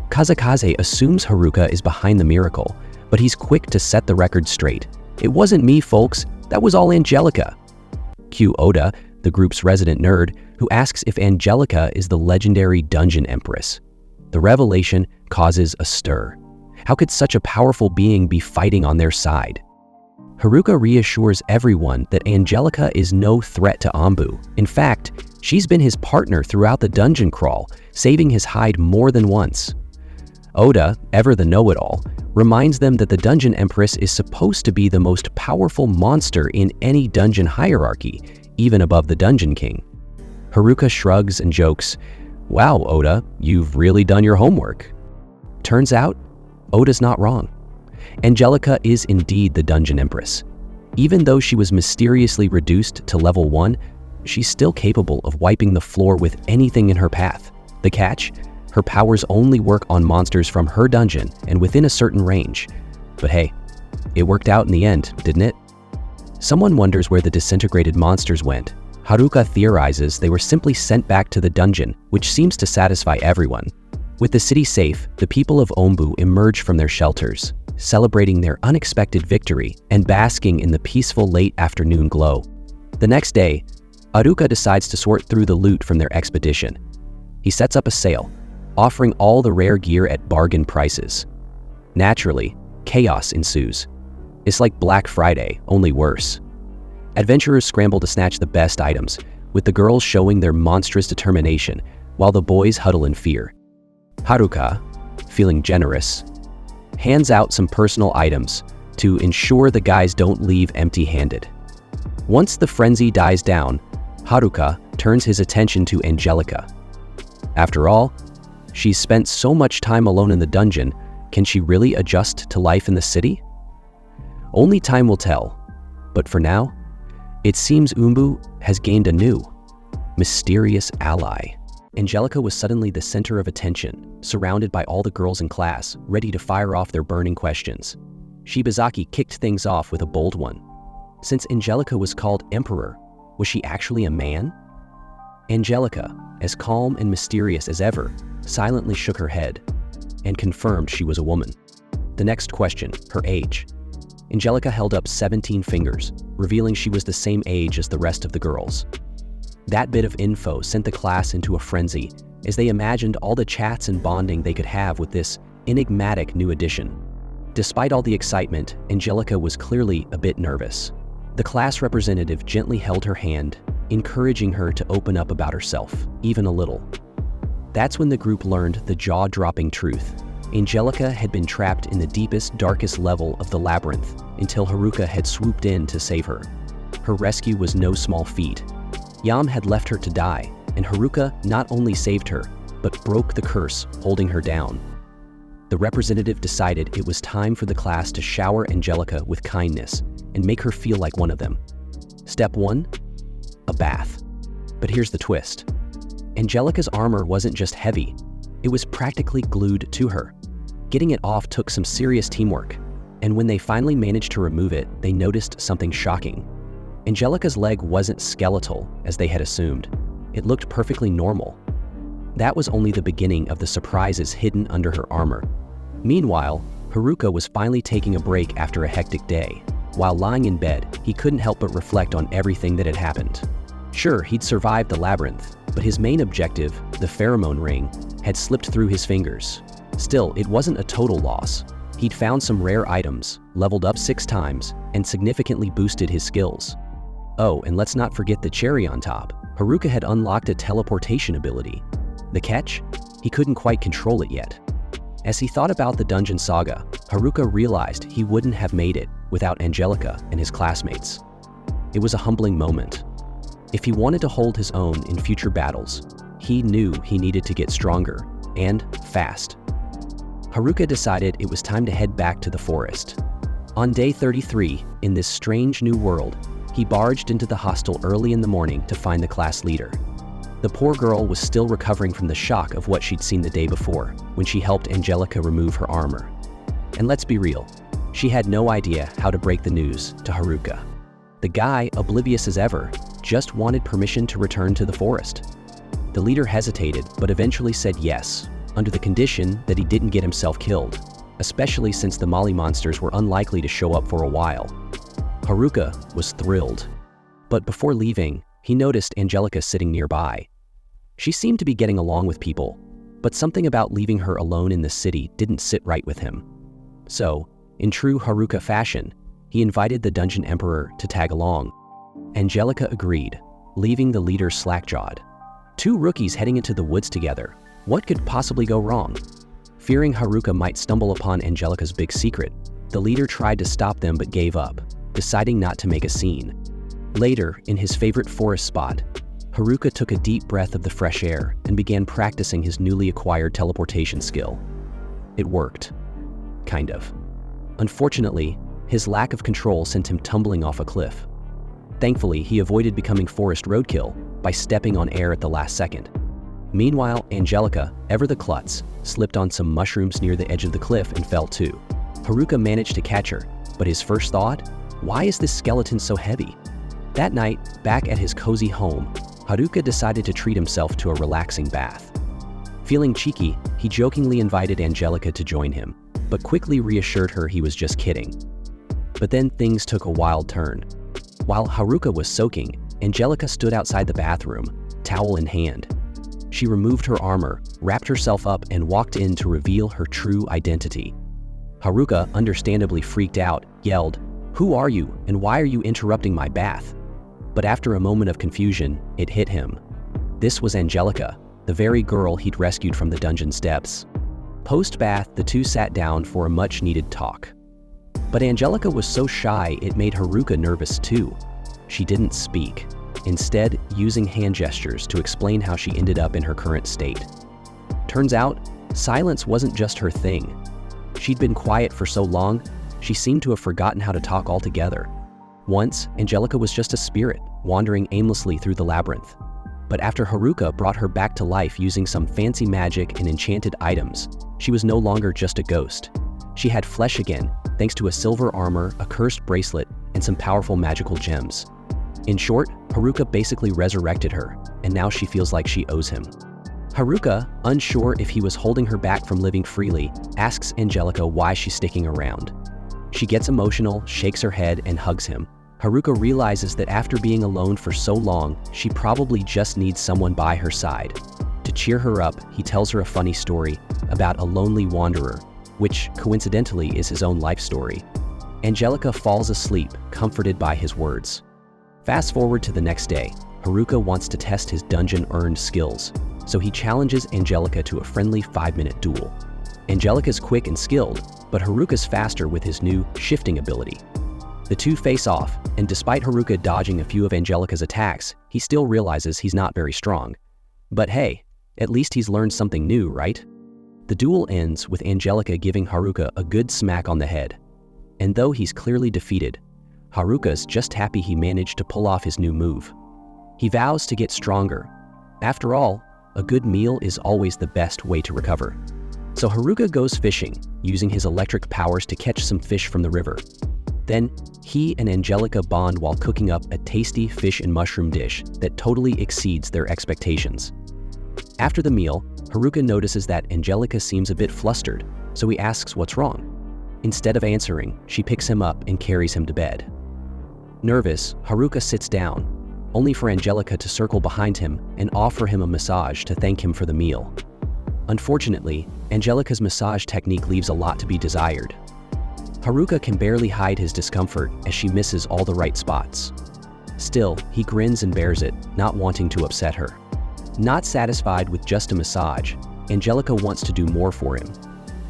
Kazakaze assumes Haruka is behind the miracle, but he's quick to set the record straight. "It wasn't me, folks. That was all Angelica." Cue Oda, the group's resident nerd, who asks if Angelica is the legendary Dungeon Empress. The revelation causes a stir. How could such a powerful being be fighting on their side? Haruka reassures everyone that Angelica is no threat to Ombu. In fact, she's been his partner throughout the dungeon crawl, saving his hide more than once. Oda, ever the know-it-all, reminds them that the Dungeon Empress is supposed to be the most powerful monster in any dungeon hierarchy, even above the Dungeon King. Haruka shrugs and jokes, "Wow, Oda, you've really done your homework." Turns out, Oda's not wrong. Angelica is indeed the Dungeon Empress. Even though she was mysteriously reduced to level 1, she's still capable of wiping the floor with anything in her path. The catch? Her powers only work on monsters from her dungeon and within a certain range. But hey, it worked out in the end, didn't it? Someone wonders where the disintegrated monsters went. Haruka theorizes they were simply sent back to the dungeon, which seems to satisfy everyone. With the city safe, the people of Ombu emerge from their shelters, celebrating their unexpected victory and basking in the peaceful late afternoon glow. The next day, Haruka decides to sort through the loot from their expedition. He sets up a sale, offering all the rare gear at bargain prices. Naturally, chaos ensues. It's like Black Friday, only worse. Adventurers scramble to snatch the best items, with the girls showing their monstrous determination, while the boys huddle in fear. Haruka, feeling generous, hands out some personal items to ensure the guys don't leave empty-handed. Once the frenzy dies down, Haruka turns his attention to Angelica. After all, she's spent so much time alone in the dungeon, can she really adjust to life in the city? Only time will tell, but for now, it seems Ombu has gained a new, mysterious ally. Angelica was suddenly the center of attention, surrounded by all the girls in class, ready to fire off their burning questions. Shibazaki kicked things off with a bold one. Since Angelica was called Emperor, was she actually a man? Angelica, as calm and mysterious as ever, silently shook her head and confirmed she was a woman. The next question, her age. Angelica held up 17 fingers, revealing she was the same age as the rest of the girls. That bit of info sent the class into a frenzy as they imagined all the chats and bonding they could have with this enigmatic new addition. Despite all the excitement, Angelica was clearly a bit nervous. The class representative gently held her hand, encouraging her to open up about herself, even a little. That's when the group learned the jaw-dropping truth. Angelica had been trapped in the deepest, darkest level of the labyrinth until Haruka had swooped in to save her. Her rescue was no small feat. Yam had left her to die, and Haruka not only saved her, but broke the curse holding her down. The representative decided it was time for the class to shower Angelica with kindness and make her feel like one of them. Step 1, a bath. But here's the twist. Angelica's armor wasn't just heavy, it was practically glued to her. Getting it off took some serious teamwork, and when they finally managed to remove it, they noticed something shocking. Angelica's leg wasn't skeletal, as they had assumed. It looked perfectly normal. That was only the beginning of the surprises hidden under her armor. Meanwhile, Haruka was finally taking a break after a hectic day. While lying in bed, he couldn't help but reflect on everything that had happened. Sure, he'd survived the labyrinth, but his main objective, the pheromone ring, had slipped through his fingers. Still, it wasn't a total loss. He'd found some rare items, leveled up 6 times, and significantly boosted his skills. Oh, and let's not forget the cherry on top. Haruka had unlocked a teleportation ability. The catch? He couldn't quite control it yet. As he thought about the dungeon saga, Haruka realized he wouldn't have made it without Angelica and his classmates. It was a humbling moment. If he wanted to hold his own in future battles, he knew he needed to get stronger, and fast. Haruka decided it was time to head back to the forest. On day 33, in this strange new world, he barged into the hostel early in the morning to find the class leader. The poor girl was still recovering from the shock of what she'd seen the day before, when she helped Angelica remove her armor. And let's be real, she had no idea how to break the news to Haruka. The guy, oblivious as ever, just wanted permission to return to the forest. The leader hesitated, but eventually said yes, under the condition that he didn't get himself killed, especially since the Molly monsters were unlikely to show up for a while. Haruka was thrilled. But before leaving, he noticed Angelica sitting nearby. She seemed to be getting along with people, but something about leaving her alone in the city didn't sit right with him. So, in true Haruka fashion, he invited the Dungeon Emperor to tag along. Angelica agreed, leaving the leader slack-jawed. 2 rookies heading into the woods together. What could possibly go wrong? Fearing Haruka might stumble upon Angelica's big secret, the leader tried to stop them but gave up, deciding not to make a scene. Later, in his favorite forest spot, Haruka took a deep breath of the fresh air and began practicing his newly acquired teleportation skill. It worked. Kind of. Unfortunately, his lack of control sent him tumbling off a cliff. Thankfully, he avoided becoming forest roadkill by stepping on air at the last second. Meanwhile, Angelica, ever the klutz, slipped on some mushrooms near the edge of the cliff and fell too. Haruka managed to catch her, but his first thought? Why is this skeleton so heavy? That night, back at his cozy home, Haruka decided to treat himself to a relaxing bath. Feeling cheeky, he jokingly invited Angelica to join him, but quickly reassured her he was just kidding. But then things took a wild turn. While Haruka was soaking, Angelica stood outside the bathroom, towel in hand. She removed her armor, wrapped herself up, and walked in to reveal her true identity. Haruka, understandably freaked out, yelled, "Who are you, and why are you interrupting my bath?" But after a moment of confusion, it hit him. This was Angelica, the very girl he'd rescued from the dungeon's depths. Post-bath, the two sat down for a much-needed talk. But Angelica was so shy it made Haruka nervous too. She didn't speak, instead using hand gestures to explain how she ended up in her current state. Turns out, silence wasn't just her thing. She'd been quiet for so long, she seemed to have forgotten how to talk altogether. Once, Angelica was just a spirit, wandering aimlessly through the labyrinth. But after Haruka brought her back to life using some fancy magic and enchanted items, she was no longer just a ghost. She had flesh again, thanks to a silver armor, a cursed bracelet, and some powerful magical gems. In short, Haruka basically resurrected her, and now she feels like she owes him. Haruka, unsure if he was holding her back from living freely, asks Angelica why she's sticking around. She gets emotional, shakes her head, and hugs him. Haruka realizes that after being alone for so long, she probably just needs someone by her side. To cheer her up, he tells her a funny story about a lonely wanderer, which coincidentally is his own life story. Angelica falls asleep, comforted by his words. Fast forward to the next day, Haruka wants to test his dungeon-earned skills, so he challenges Angelica to a friendly 5-minute duel. Angelica's quick and skilled, but Haruka's faster with his new shifting ability. The two face off, and despite Haruka dodging a few of Angelica's attacks, he still realizes he's not very strong. But hey, at least he's learned something new, right? The duel ends with Angelica giving Haruka a good smack on the head. And though he's clearly defeated, Haruka's just happy he managed to pull off his new move. He vows to get stronger. After all, a good meal is always the best way to recover. So Haruka goes fishing, using his electric powers to catch some fish from the river. Then, he and Angelica bond while cooking up a tasty fish and mushroom dish that totally exceeds their expectations. After the meal, Haruka notices that Angelica seems a bit flustered, so he asks what's wrong. Instead of answering, she picks him up and carries him to bed. Nervous, Haruka sits down. only for Angelica to circle behind him and offer him a massage to thank him for the meal. Unfortunately, Angelica's massage technique leaves a lot to be desired. Haruka can barely hide his discomfort as she misses all the right spots. Still, he grins and bears it, not wanting to upset her. Not satisfied with just a massage, Angelica wants to do more for him.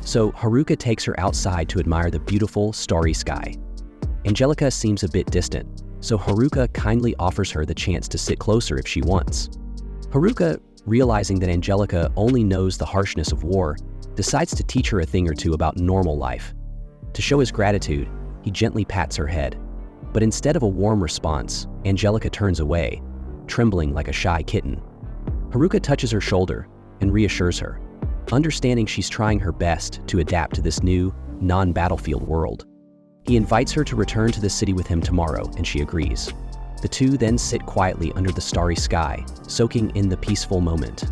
So Haruka takes her outside to admire the beautiful, starry sky. Angelica seems a bit distant, so Haruka kindly offers her the chance to sit closer if she wants. Haruka, realizing that Angelica only knows the harshness of war, decides to teach her a thing or two about normal life. To show his gratitude, he gently pats her head. But instead of a warm response, Angelica turns away, trembling like a shy kitten. Haruka touches her shoulder and reassures her, understanding she's trying her best to adapt to this new, non-battlefield world. He invites her to return to the city with him tomorrow, and she agrees. The two then sit quietly under the starry sky, soaking in the peaceful moment.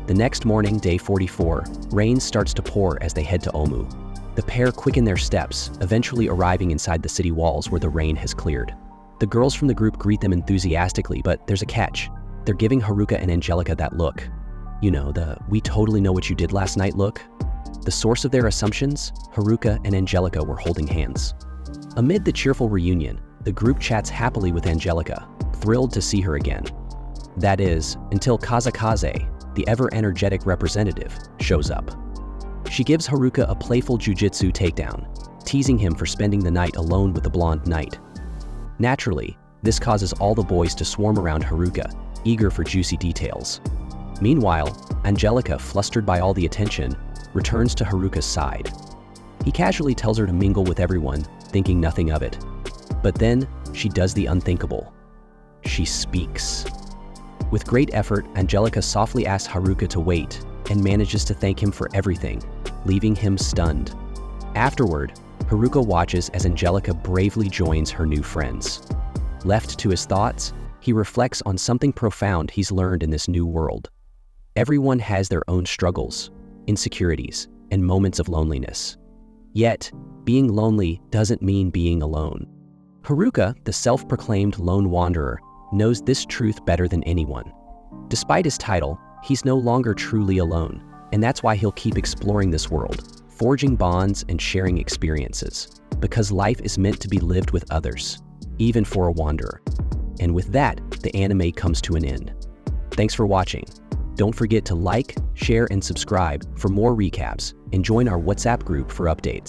The next morning, day 44, rain starts to pour as they head to Omu. The pair quicken their steps, eventually arriving inside the city walls where the rain has cleared. The girls from the group greet them enthusiastically, but there's a catch. They're giving Haruka and Angelica that look. You know, the "we totally know what you did last night" look. The source of their assumptions? Haruka and Angelica were holding hands. Amid the cheerful reunion, the group chats happily with Angelica, thrilled to see her again. That is, until Kazakaze, the ever-energetic representative, shows up. She gives Haruka a playful jujitsu takedown, teasing him for spending the night alone with the blonde knight. Naturally, this causes all the boys to swarm around Haruka, eager for juicy details. Meanwhile, Angelica, flustered by all the attention, returns to Haruka's side. He casually tells her to mingle with everyone, thinking nothing of it. But then, she does the unthinkable. She speaks. With great effort, Angelica softly asks Haruka to wait and manages to thank him for everything, leaving him stunned. Afterward, Haruka watches as Angelica bravely joins her new friends. Left to his thoughts, he reflects on something profound he's learned in this new world. Everyone has their own struggles, insecurities, and moments of loneliness. Yet, being lonely doesn't mean being alone. Haruka, the self-proclaimed lone wanderer, knows this truth better than anyone. Despite his title, he's no longer truly alone, and that's why he'll keep exploring this world, forging bonds and sharing experiences, because life is meant to be lived with others, even for a wanderer. And with that, the anime comes to an end. Thanks for watching. Don't forget to like, share, and subscribe for more recaps, and join our WhatsApp group for updates.